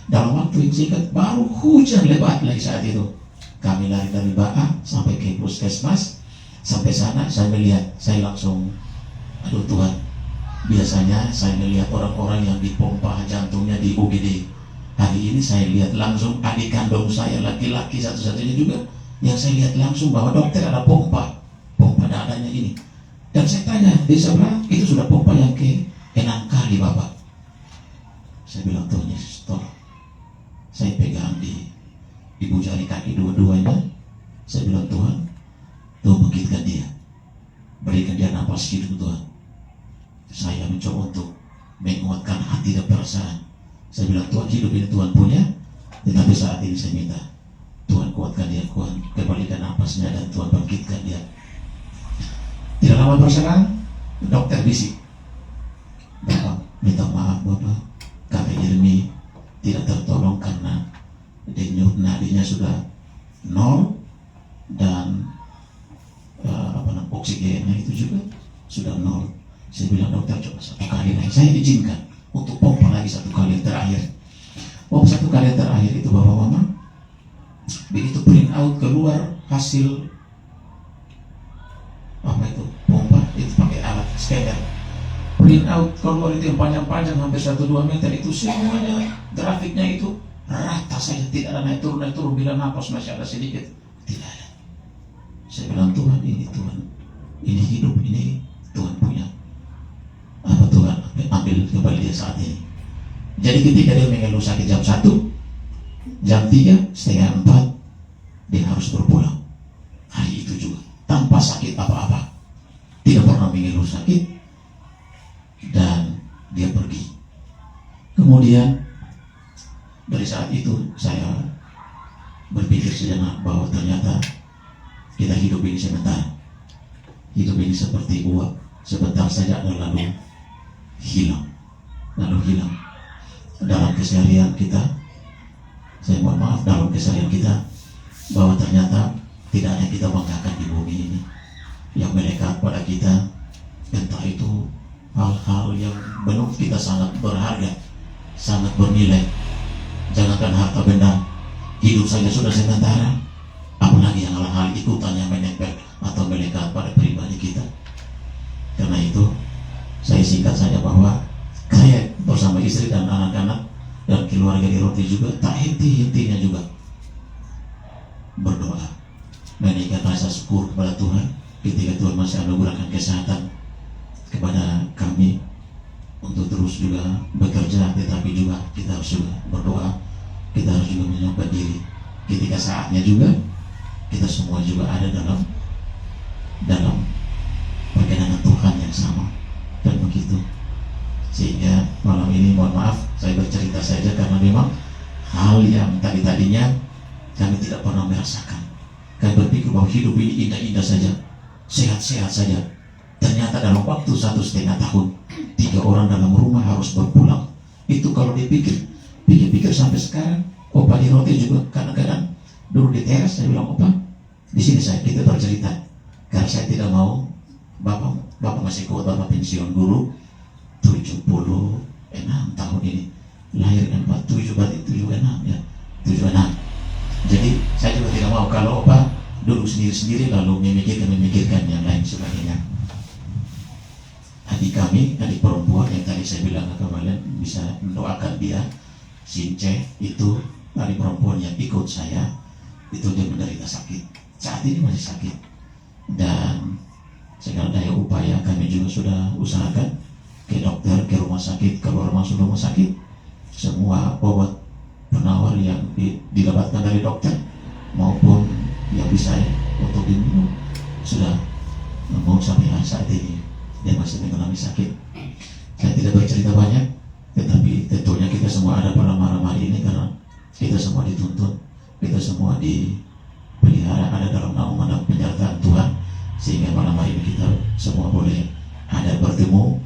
G: Dalam waktu yang singkat baru hujan lebat lagi saat itu. Kami lari dari Bahan sampai ke puskesmas. Sampai sana saya langsung, aduh Tuhan, biasanya saya melihat orang-orang yang dipompa jantungnya di UGD. Hari ini saya lihat langsung adik kandung saya laki-laki satu-satunya juga yang saya lihat langsung bahwa dokter ada pompa dadanya ini. Dan saya tanya di sebelah, itu sudah pompa yang ke-6 kali Bapak. Saya bilang, Tuhan Yesus tolong. Saya pegang di ibu jari kaki dua-duanya. Saya bilang, Tuhan bangkitkan dia, berikan dia nafas hidup Tuhan. Saya mencoba untuk menguatkan hati dan perasaan. Saya bilang, Tuhan, hidup ini Tuhan punya, tetapi saat ini saya minta Tuhan kuatkan dia, Tuhan kembalikan napasnya, dan Tuhan bangkitkan dia. Tidak lama berselang, dokter bisik, Bapak, minta maaf Bapak, kakak Yermi tidak tertolong karena denyut nadinya sudah 0 dan oksigennya itu juga sudah nol. Saya bilang, dokter coba 1 kali lagi. Saya izinkan untuk pompa lagi 1 kali yang terakhir. Pompa 1 kali yang terakhir itu bapak mama, begitu print out keluar hasil apa itu pompa, itu pakai alat scanner, print out keluar itu yang panjang-panjang hampir 1-2 meter, itu semuanya grafiknya itu rata saja, tidak ada naik turun. Bila napas masih ada sedikit, tidak ada. Saya bilang, Tuhan, ini Tuhan, ini hidup, ini Tuhan punya. Apa Tuhan ambil kembali dia saat ini. Jadi ketika dia mengeluh sakit jam 1, jam 3, setengah 4 dia harus berpulang. Hari itu juga tanpa sakit apa-apa, tidak pernah mengeluh sakit, dan dia pergi. Kemudian dari saat itu saya berpikir sejenak bahwa ternyata kita hidup ini sebentar. Hidup ini seperti uap, sebentar saja lalu hilang. Dalam keseharian kita, saya mohon maaf, dalam keseharian kita, bahwa ternyata tidak ada yang kita banggakan di bumi ini. Yang melekat pada kita, entah itu hal-hal yang menurut kita sangat berharga, sangat bernilai. Jangankan harta benda, hidup saja sudah sementara, apalagi yang hal-hal ikutan yang menempel atau melekat pada pribadi kita. Karena itu saya singkat saja bahwa saya bersama istri dan anak-anak dan keluarga di Roti juga tak henti-hentinya juga berdoa, menaikkan rasa syukur kepada Tuhan ketika Tuhan masih anugerahkan kesehatan kepada kami untuk terus juga bekerja. Tetapi juga kita harus juga berdoa, kita harus juga menyembah diri ketika saatnya juga kita semua juga ada dalam perkenan Tuhan yang sama. Dan begitu, sehingga malam ini mohon maaf saya bercerita saja karena memang hal yang tadinya kami tidak pernah merasakan. Kami berpikir bahwa hidup ini indah-indah saja, sehat-sehat saja. Ternyata dalam waktu 1,5 tahun 3 orang dalam rumah harus berpulang. Itu kalau dipikir sampai sekarang. Opa di Roti juga kadang-kadang dulu di teras saya bilang, Opa di sini kita bercerita, karena saya tidak mau bapak masih kuat, bapak pensiun guru 76 tahun ini, lahir 47 berarti 76 ya, 76. Jadi saya juga tidak mau kalau Opa dulu sendiri lalu memikirkan yang lain sebagainya. Adik perempuan yang tadi saya bilang kemarin bisa mendoakan dia, Since itu adik perempuan yang ikut saya, itu dia menderita sakit, saat ini masih sakit, dan segala daya upaya kami juga sudah usahakan ke dokter, ke rumah sakit, keluar masuk rumah sakit, semua obat penawar yang didapatkan dari dokter maupun yang bisa untuk diminum sudah mau sampai saat ini dia masih mengalami sakit. Saya tidak bercerita banyak, tetapi tentunya kita semua ada pada malam hari ini karena kita semua dituntun, kita semua dipelihara ada dalam naungan dan penyertaan Tuhan, sehingga malam hari ini kita semua boleh ada bertemu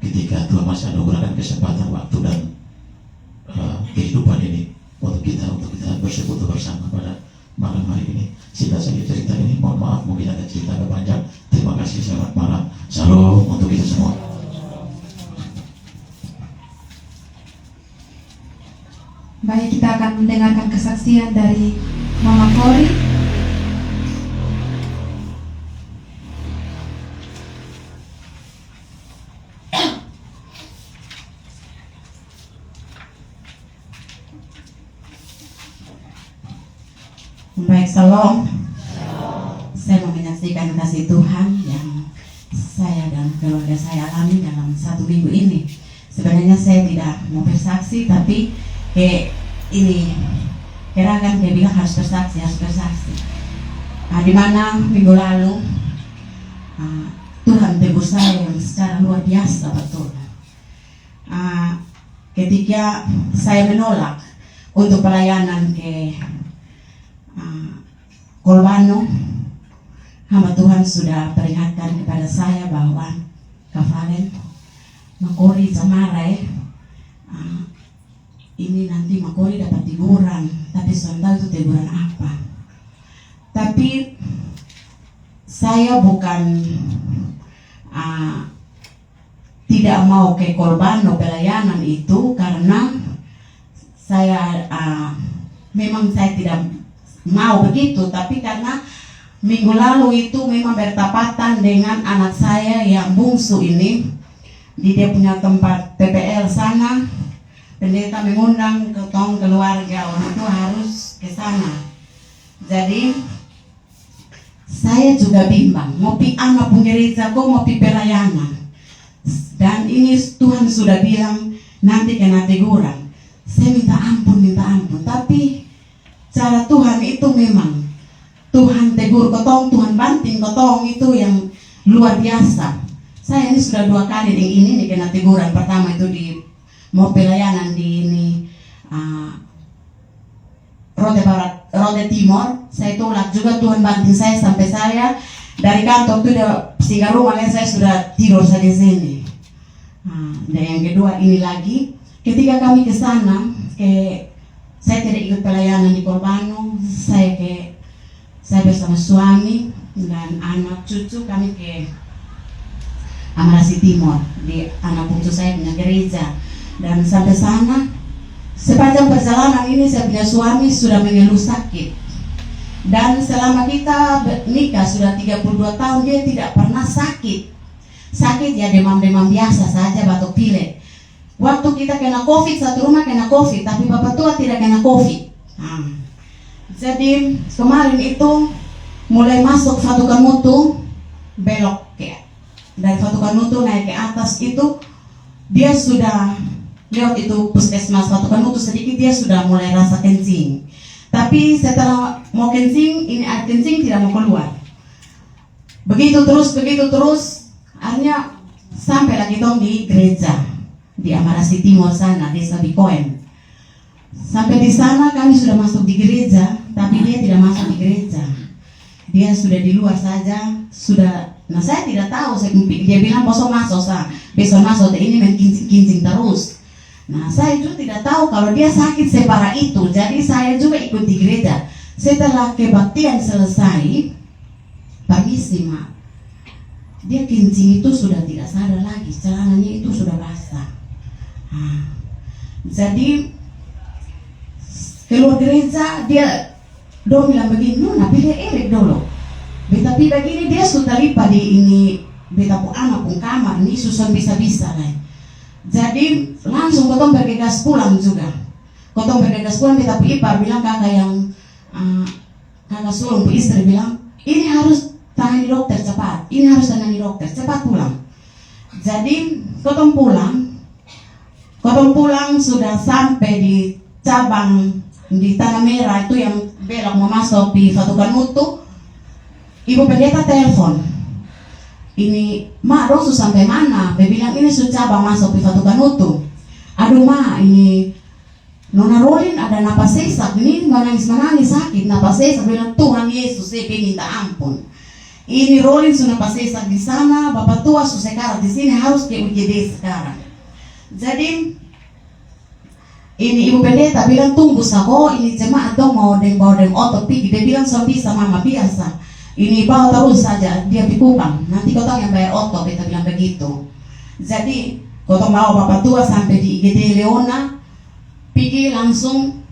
G: ketika Tuhan masih anugerahkan kesempatan, waktu dan kehidupan ini untuk kita bersekutu bersama pada malam hari ini. Singkat saja cerita ini, mohon maaf mungkin ada cerita agak panjang. Terima kasih, selamat malam, salam untuk kita semua.
A: Baik, kita akan mendengarkan kesaksian dari Mama Kori.
E: Baik, salam. Saya mau menyaksikan kasih Tuhan yang saya dan keluarga saya alami dalam 1 minggu ini. Sebenarnya saya tidak mau bersaksi, tapi ini keragan dia bilang harus bersaksi. Di mana minggu lalu Tuhan tegur saya yang secara luar biasa betul. Ketika saya menolak untuk pelayanan ke Kolbano, hamba Tuhan sudah peringatkan kepada saya bahwa Kavalen Makori Samarai ini nanti Makori dapat teguran, tapi saya tahu itu teguran apa. Tapi saya saya bukan tidak mau ke korban pelayanan itu karena saya memang saya tidak mau begitu, tapi karena minggu lalu itu memang bertepatan dengan anak saya yang bungsu ini di dia punya tempat TPL sana. Pendeta mengundang ketong keluarga orang tua harus ke sana. Jadi saya juga bimbang mau pi anak pun gereja kok mau pi pelayanan. Dan ini Tuhan sudah bilang nanti kena teguran. Saya minta ampun, tapi cara Tuhan itu memang Tuhan tegur ketong, Tuhan banting ketong itu yang luar biasa. Saya ini sudah 2 kali ini kena teguran. Pertama itu di mau pelayanan di ini Rote Barat, Rote Timur. Saya tolak juga, Tuhan banting saya sampai saya dari kantor itu udah singgah rumah saya sudah tidur saja di sini. Dan yang kedua ini lagi ketika kami ke sana, saya tidak ikut pelayanan di Korbano, saya bersama suami dan anak cucu kami ke Amarasi Timur di anak putu saya punya gereja. Dan sampai sana sepanjang perjalanan ini saya punya suami sudah mengeluh sakit. Dan selama kita nikah sudah 32 tahun dia tidak pernah sakit. Sakit ya demam-demam biasa saja, batuk pilek. Waktu kita kena COVID, satu rumah kena COVID, tapi bapak tua tidak kena COVID. Jadi kemarin itu mulai masuk Fatukan Mutu, belok ke dari Fatukan Mutu naik ke atas itu dia sudah lewat itu puskesmas Fatukan Mutu sedikit dia sudah mulai rasa kencing. Tapi setelah mau kencing, ini air kencing tidak mau keluar. Begitu terus, akhirnya sampai lagi dong di gereja di Amarasi Timur sana, desa Bikoen. Sampai di sana kami sudah masuk di gereja, tapi dia tidak masuk di gereja. Dia sudah di luar saja, sudah. Nah saya tidak tahu, dia bilang besok masuk, ini main kincing terus. Nah saya juga tidak tahu kalau dia sakit separah itu, jadi saya juga ikut di gereja. Setelah kebaktian selesai, permisi mak, dia kincing itu sudah tidak sadar lagi, celananya itu sudah basah. Jadi keluar gereja dia bilang begini, Nona pilih Erik dulu. Tapi begini dia sudah lipat di ini beta pun anak pun kamar ini susun bisa-bisa lah. Jadi langsung kotong bergegas pulang juga. Kotong bergegas pulang beta pun ipar bilang kakak yang kakak sulung pun istri bilang ini harus tangani dokter cepat. Ini harus tangani dokter cepat pulang. Jadi kotong pulang sudah sampai di cabang di Tanah Merah itu yang belok mau masuk di Fatukan Mutu. Ibu pendeta telepon, ini mak Rosu sampai mana? Dia bilang ini sudah cabang masuk di Fatukan Mutu. Aduh mak, ini Nona Rolin ada napas sesak, ini menangis sakit napas sesak. Bilang Tuhan Yesus saya minta ampun. Ini Rolin sudah napas sesak di sana, bapak tua sekarang di sini harus ke UGD sekarang. Jadi ini ibu pendeta bilang tunggu sako, ini jemaat dong mau bawa otot pergi. Dia bilang so bisa mama biasa. Ini bawa terus saja, dia pikupang. Nanti kotong yang bayar otot, kita bilang begitu. Jadi kotong bawa bapak tua sampai di IGD Leona, pergi langsung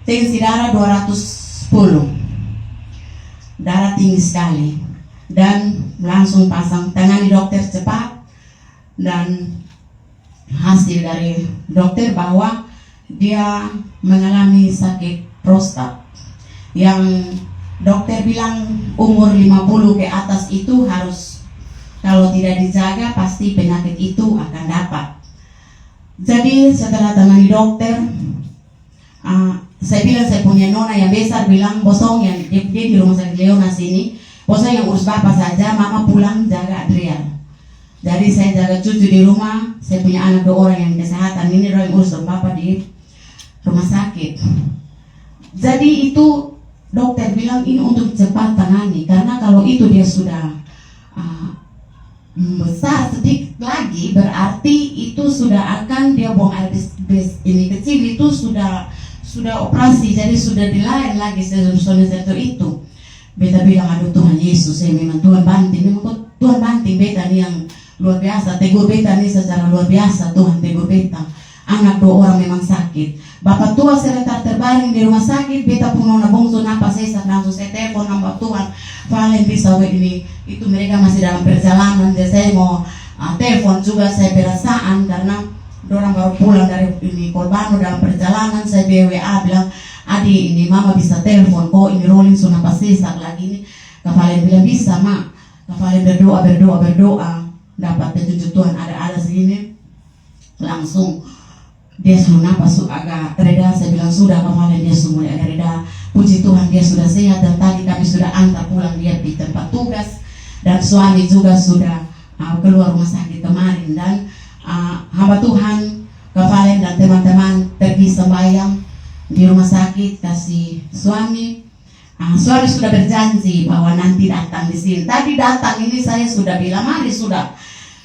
E: tensi darah 210, darah tinggi sekali, dan langsung pasang tangani dokter cepat. Dan hasil dari dokter bahwa dia mengalami sakit prostat yang dokter bilang umur 50 ke atas itu harus, kalau tidak dijaga pasti penyakit itu akan dapat. Jadi setelah tangani dokter, saya bilang saya punya nona yang besar bilang bosong yang dia di rumah sakit Leona sini, bosong yang urus bapak saja, mama pulang jaga Adrian. Jadi saya jaga cucu di rumah, saya punya anak 2 orang yang kesehatan, ini yang urus bapak di rumah sakit. Jadi itu dokter bilang ini untuk cepat tangani, karena kalau itu dia sudah besar sedikit lagi berarti itu sudah akan dia buang air ini kecil itu sudah operasi, jadi sudah dilain lagi sensor itu. Beta bilang, aduh Tuhan Yesus, memang Tuhan banting, memang Tuhan banting beta nih yang luar biasa, tegur beta nih secara luar biasa. Tuhan tegur beta, anak 2 orang memang sakit, bapak tua sebentar terbaring di rumah sakit, beta pun nona bongso napa sesak, langsung saya telepon nama Tuhan, Valen bisa ini, itu mereka masih dalam perjalanan, jadi saya mau telepon juga, saya perasaan karena orang baru pulang dari ini Korbano dalam perjalanan, saya BWA bilang, Adi ini mama bisa telepon, kok ini rolling sudah pasti sesak lagi nih. Kavalen bilang bisa mak. Kavalen berdoa, dapat petunjuk Tuhan ada sini. Langsung dia sudah napas agak reda. Saya bilang sudah Kavalen, dia sudah agak reda. Puji Tuhan dia sudah sehat, dan tadi kami sudah antar pulang dia di tempat tugas, dan suami juga sudah keluar rumah sakit kemarin. Dan hamba Tuhan Kavalen dan teman-teman pergi sembahyang di rumah sakit, kasih suami. Suami sudah berjanji bahwa nanti datang di sini. Tadi datang ini saya sudah bilang, mari sudah.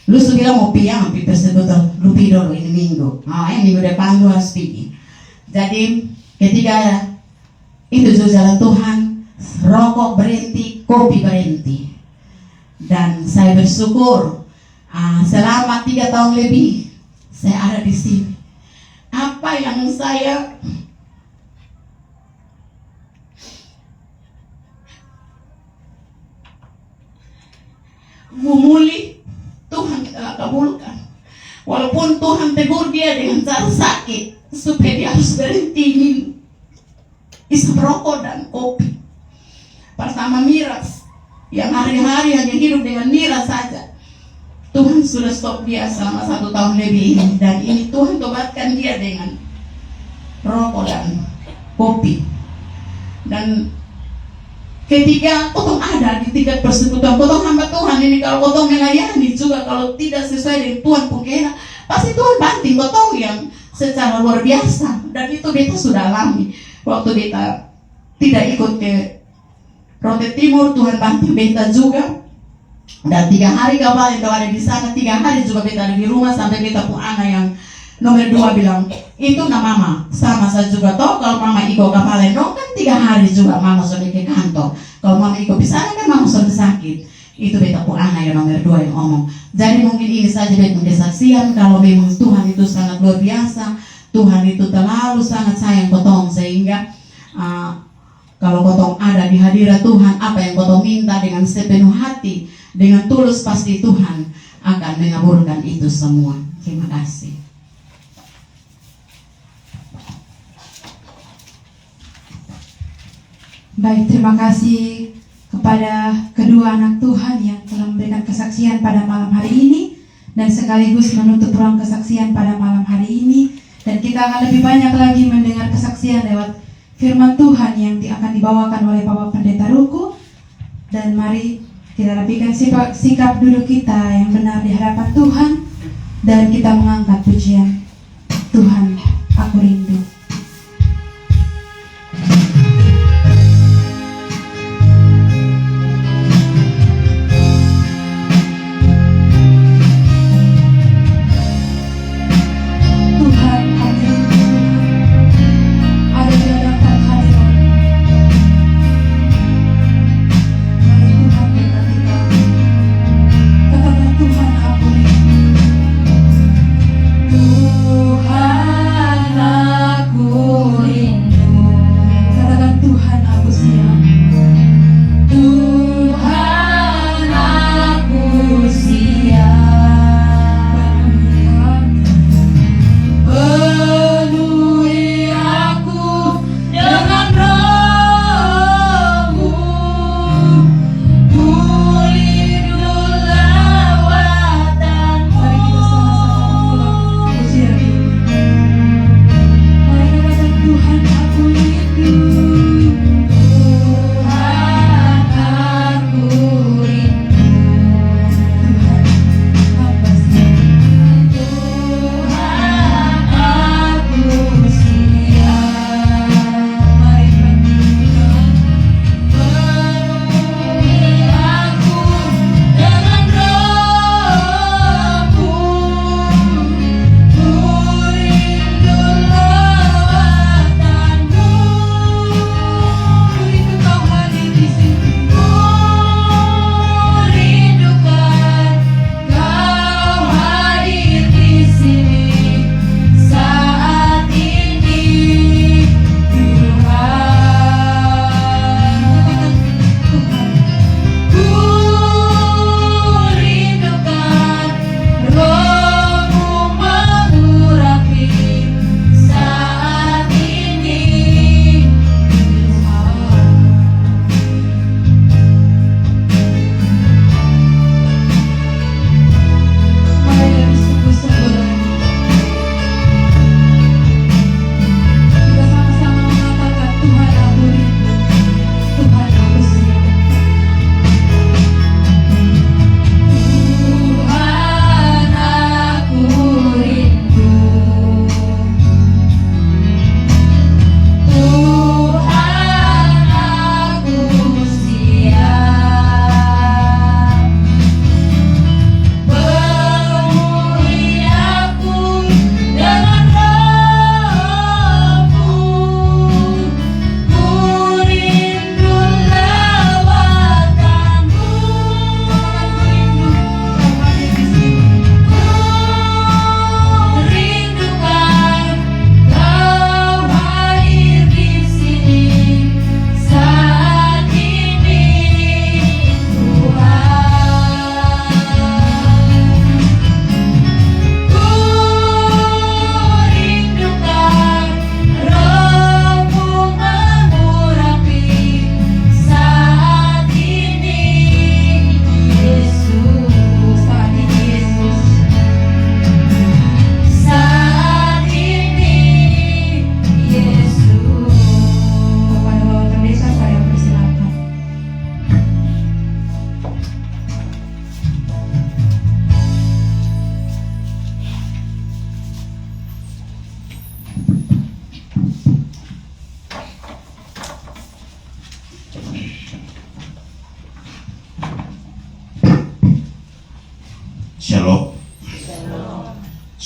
E: Lu sudah bilang mau piang, pi persekutu, lu pi dulu ini minggu. Minggu depan lu harus pergi. Jadi ketika itu jalan Tuhan, rokok berhenti, kopi berhenti. Dan saya bersyukur selama 3 tahun lebih saya ada di sini. Apa yang saya memulih, Tuhan telah kabulkan. Walaupun Tuhan tegur dia dengan cara sakit supaya dia harus berhenti minum isap rokok dan kopi. Pertama miras, yang hari-hari hanya hidup dengan miras saja, Tuhan sudah stop dia selama 1 tahun lebih ini. Dan ini Tuhan tobatkan dia dengan rokok dan kopi. Dan ketika kotong ada di tingkat persekutuan, kotong hamba Tuhan ini, kalau kotong melayani juga, kalau tidak sesuai dengan Tuhan pengkena, pasti Tuhan banting kotong yang secara luar biasa. Dan itu beta sudah alami waktu beta tidak ikut ke Rote Timur, Tuhan banting beta juga. Dan 3 hari kembali kalau ada di sana, 3 hari juga beta ada di rumah, sampai beta pun anak yang nomor 2 bilang, itu na mama, sama saya juga toh kalau mama iko kapalen dong kan 3 hari juga mama sudah ke kantor. Kalau mama iko bisa kan mama sudah sakit. Itu beta pun anak yang nomor 2 yang ngomong. Jadi mungkin ini saja beta kesaksian kalau memang Tuhan itu sangat luar biasa. Tuhan itu terlalu sangat sayang kotong, sehingga kalau kotong ada di hadirat Tuhan, apa yang kotong minta dengan sepenuh hati, dengan tulus, pasti Tuhan akan mengabulkan itu semua. Terima kasih.
A: Baik, terima kasih kepada kedua anak Tuhan yang telah memberikan kesaksian pada malam hari ini, dan sekaligus menutup ruang kesaksian pada malam hari ini. Dan kita akan lebih banyak lagi mendengar kesaksian lewat firman Tuhan yang akan dibawakan oleh Bapak Pendeta Ruku. Dan mari kita lebihkan sikap duduk kita yang benar di hadapan Tuhan, dan kita mengangkat pujian Tuhan, Aku Rindu.
H: Tuhan, aku rindu.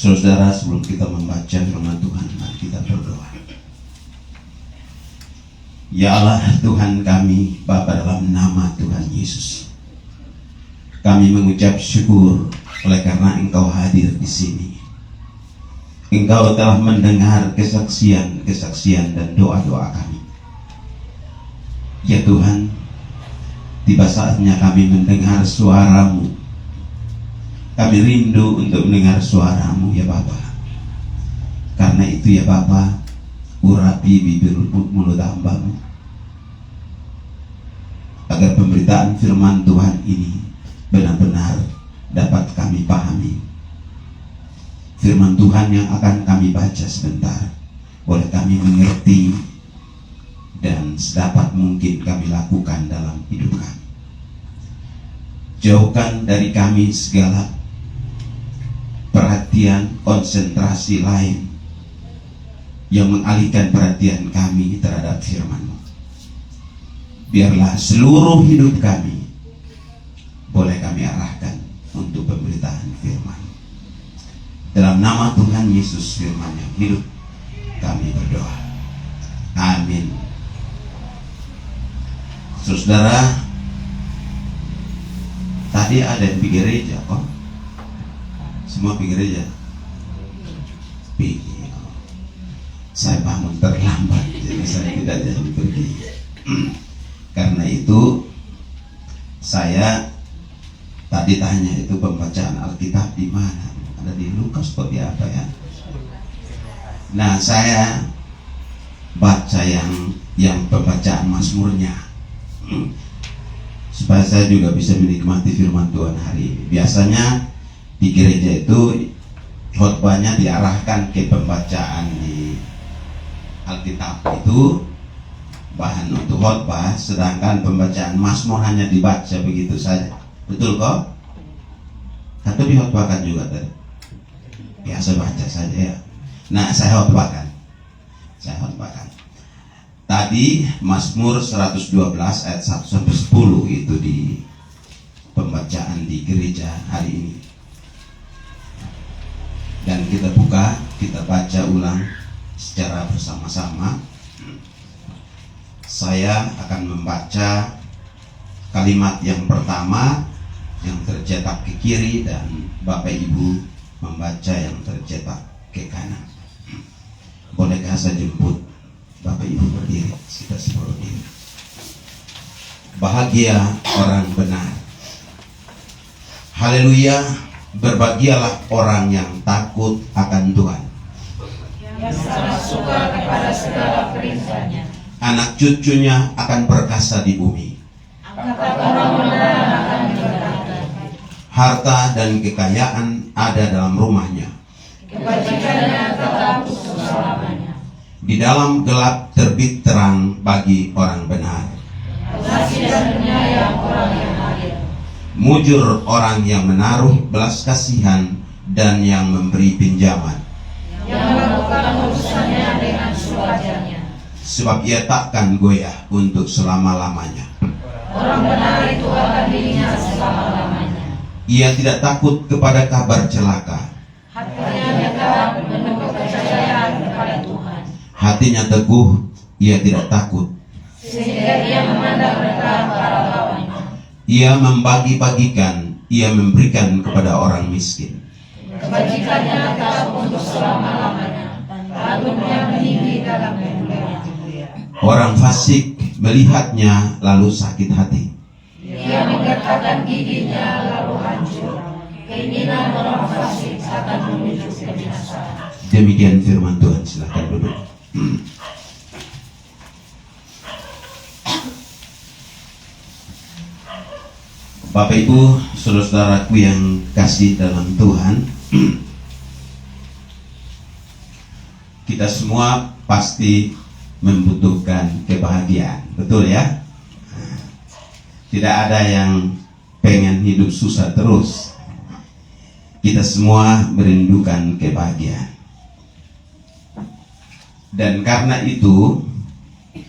H: Saudara, sebelum kita membaca firman Tuhan, mari kita berdoa. Ya Allah Tuhan kami, Bapa, dalam nama Tuhan Yesus, kami mengucap syukur oleh karena Engkau hadir di sini. Engkau telah mendengar kesaksian dan doa-doa kami. Ya Tuhan, tiba saatnya kami mendengar suara-Mu. Kami rindu untuk mendengar suara-Mu ya Bapa. Karena itu ya Bapa, urapi bibir mulut hamba-Mu, agar pemberitaan firman Tuhan ini benar-benar dapat kami pahami. Firman Tuhan yang akan kami baca sebentar, boleh kami mengerti dan sedapat mungkin kami lakukan dalam hidup kami. Jauhkan dari kami segala perhatian, konsentrasi lain yang mengalihkan perhatian kami terhadap firman-Mu. Biarlah seluruh hidup kami boleh kami arahkan untuk pemberitaan firman. Dalam nama Tuhan Yesus firman yang hidup, kami berdoa. Amin. Saudara, tadi ada yang pergi gereja kok? Semua pergi gereja? Pergi. Saya bangun terlambat, jadi saya tidak jadi pergi. Karena itu saya tadi tanya itu pembacaan Alkitab di mana? Ada di Lukas seperti apa ya? Nah, saya baca yang pembacaan Mazmurnya, supaya saya juga bisa menikmati firman Tuhan hari ini. Biasanya di gereja itu khotbahnya diarahkan ke pembacaan di Alkitab itu bahan untuk khotbah, sedangkan pembacaan Mazmur hanya dibaca begitu saja. Betul kok? Atau dikhotbahkan juga tadi? Biasa baca saja ya. Nah, saya khotbahkan. Tadi Mazmur 112 ayat 1 sampai 10 itu di pembacaan di gereja hari ini. Dan kita buka, kita baca ulang secara bersama-sama. Saya akan membaca kalimat yang pertama yang tercetak ke kiri, dan Bapak Ibu membaca yang tercetak ke kanan. Bolehkah saya jemput Bapak Ibu berdiri, kita semua berdiri. Bahagia orang benar. Haleluya, berbahagialah orang yang takut akan Tuhan,
B: yang sangat suka kepada segala perintahnya.
H: Anak cucunya akan perkasa di bumi.
B: Angkatan orang benar akan diberkati.
H: Harta dan kekayaan ada dalam rumahnya.
B: Kebajikannya tetap untuk selamanya.
H: Di dalam gelap terbit terang bagi orang benar.
B: Kasih dan penyayang orang yang adil.
H: Mujur orang yang menaruh belas kasihan dan yang memberi pinjaman.
B: Yang melakukan urusannya dengan sewajarnya.
H: Sebab ia takkan goyah untuk selama-lamanya.
B: Orang benar itu akan dirinya selama-lamanya.
H: Ia tidak takut kepada kabar celaka.
B: Hatinya tegak penuh kepercayaan kepada Tuhan.
H: Hatinya teguh, ia tidak takut.
B: Sehingga ia memandang rendah para lawannya.
H: Ia membagi-bagikan, ia memberikan kepada orang miskin.
B: Kebajikannya tetap untuk selama-lamanya. Tagungnya meninggi dalam kemuliaan.
H: Orang fasik melihatnya lalu sakit hati.
B: Ia menggertakkan giginya lalu hancur. Keinginan orang fasik akan menuju kebinasaan.
H: Demikian firman Tuhan, silakan duduk. Bapak Ibu, saudara-saudaraku yang kasih dalam Tuhan, kita semua pasti membutuhkan kebahagiaan, betul ya? Tidak ada yang pengen hidup susah terus. Kita semua merindukan kebahagiaan. Dan karena itu,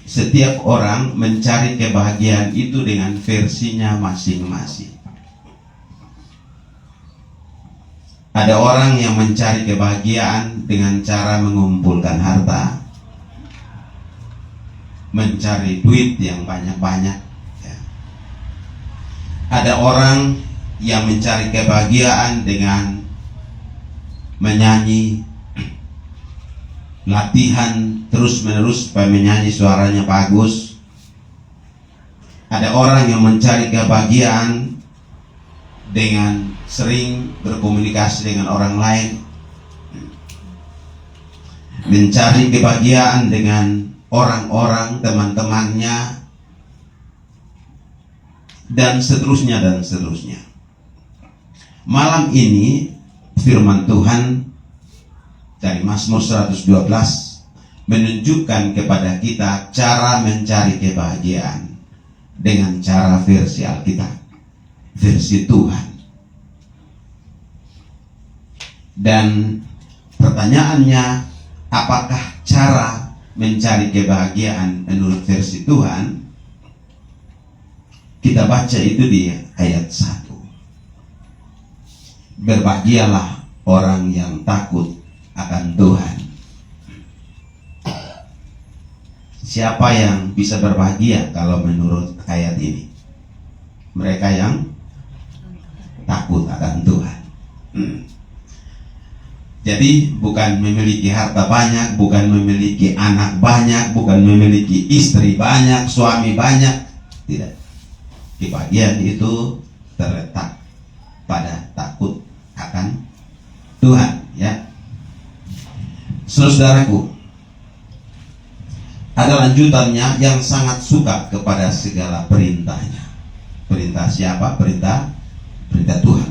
H: setiap orang mencari kebahagiaan itu dengan versinya masing-masing. Ada orang yang mencari kebahagiaan dengan cara mengumpulkan harta, mencari duit yang banyak-banyak. Ya. Ada orang yang mencari kebahagiaan dengan menyanyi, latihan terus-menerus supaya menyanyi suaranya bagus. Ada orang yang mencari kebahagiaan dengan sering berkomunikasi dengan orang lain, mencari kebahagiaan dengan orang-orang, teman-temannya, dan seterusnya dan seterusnya. Malam ini firman Tuhan dari Mazmur 112 menunjukkan kepada kita cara mencari kebahagiaan dengan cara versi Alkitab, versi Tuhan. Dan pertanyaannya, apakah cara mencari kebahagiaan menurut versi Tuhan? Kita baca itu di ayat 1. Berbahagialah orang yang takut akan Tuhan. Siapa yang bisa berbahagia kalau menurut ayat ini? Mereka yang takut akan Tuhan. Jadi bukan memiliki harta banyak, bukan memiliki anak banyak, bukan memiliki istri banyak, suami banyak. Tidak. Kebahagiaan itu terletak pada takut akan Tuhan, ya. Saudaraku, ada lanjutannya yang sangat suka kepada segala perintahnya. Perintah siapa? Perintah Tuhan.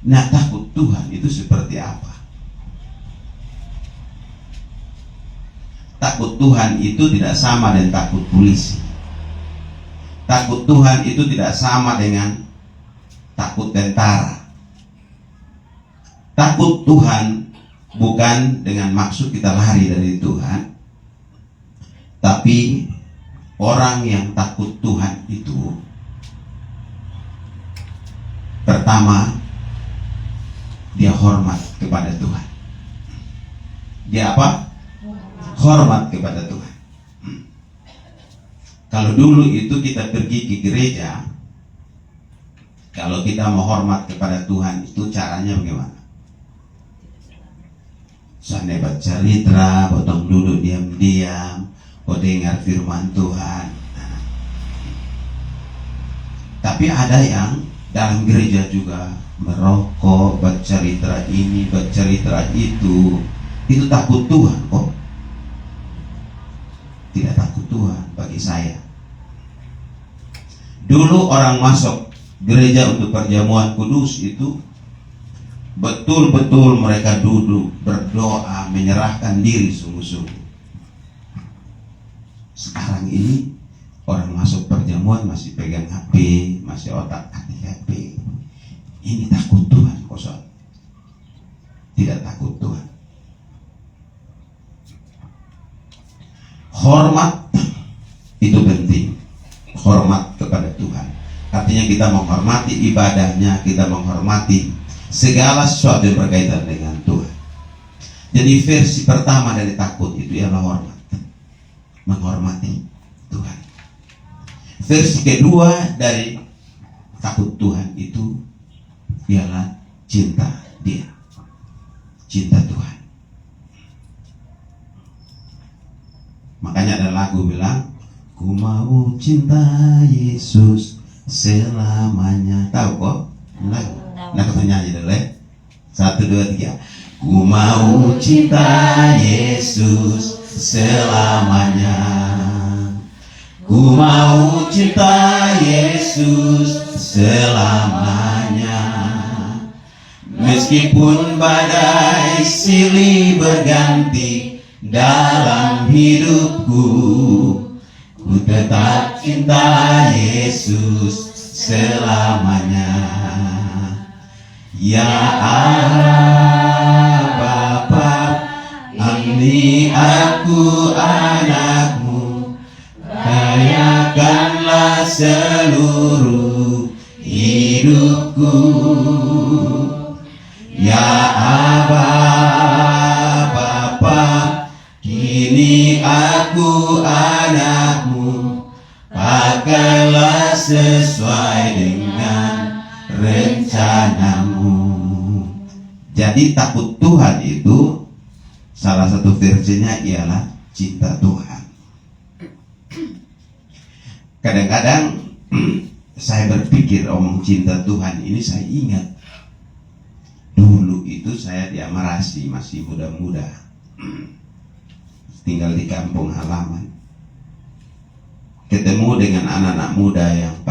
H: Nah, takut Tuhan itu seperti apa? Takut Tuhan itu tidak sama dengan takut polisi. Takut Tuhan itu tidak sama dengan takut tentara. Takut Tuhan bukan dengan maksud kita lari dari Tuhan, tapi orang yang takut Tuhan itu pertama, dia hormat kepada Tuhan. Dia apa? Hormat kepada Tuhan. Kalau dulu itu kita pergi ke gereja, kalau kita mau hormat kepada Tuhan itu caranya bagaimana? Sambil baca cerita, potong duduk diam-diam, dengar firman Tuhan. Nah. Tapi ada yang dalam gereja juga merokok, bercerita ini, bercerita itu takut Tuhan kok. Tidak takut Tuhan bagi saya. Dulu orang masuk gereja untuk perjamuan kudus itu betul-betul mereka duduk, berdoa, menyerahkan diri sungguh-sungguh. Sekarang ini orang masuk perjamuan masih pegang HP, masih otak-atik HP. Ini takut Tuhan kosong. Tidak takut Tuhan. Hormat itu penting. Hormat kepada Tuhan. Artinya kita menghormati ibadahnya, kita menghormati segala sesuatu yang berkaitan dengan Tuhan. Jadi versi pertama dari takut itu ialah hormat. Menghormati Tuhan. Versi kedua dari takut Tuhan itu ialah cinta Dia. Cinta Tuhan. Makanya ada lagu bilang, ku mau cinta Yesus selamanya. Tahu kok? Lagu. Nah, kita nyanyi dulu ya. 1, 2, 3. Ku mau cinta Yesus selamanya. Ku mau cinta Yesus selamanya. Meskipun badai silih berganti dalam hidupku, ku tetap cinta Yesus selamanya. Ya Allah Bapa, ini aku anakmu, kayakanlah seluruh hidupku. Ya Aba Bapa, kini aku anakmu, pakailah sesuai dengan rencanamu. Jadi takut Tuhan itu salah satu versinya ialah cinta Tuhan. Kadang-kadang saya berpikir omong cinta Tuhan ini, saya ingat dulu itu saya di Amarasi, masih muda-muda, tinggal di kampung halaman, ketemu dengan anak-anak muda yang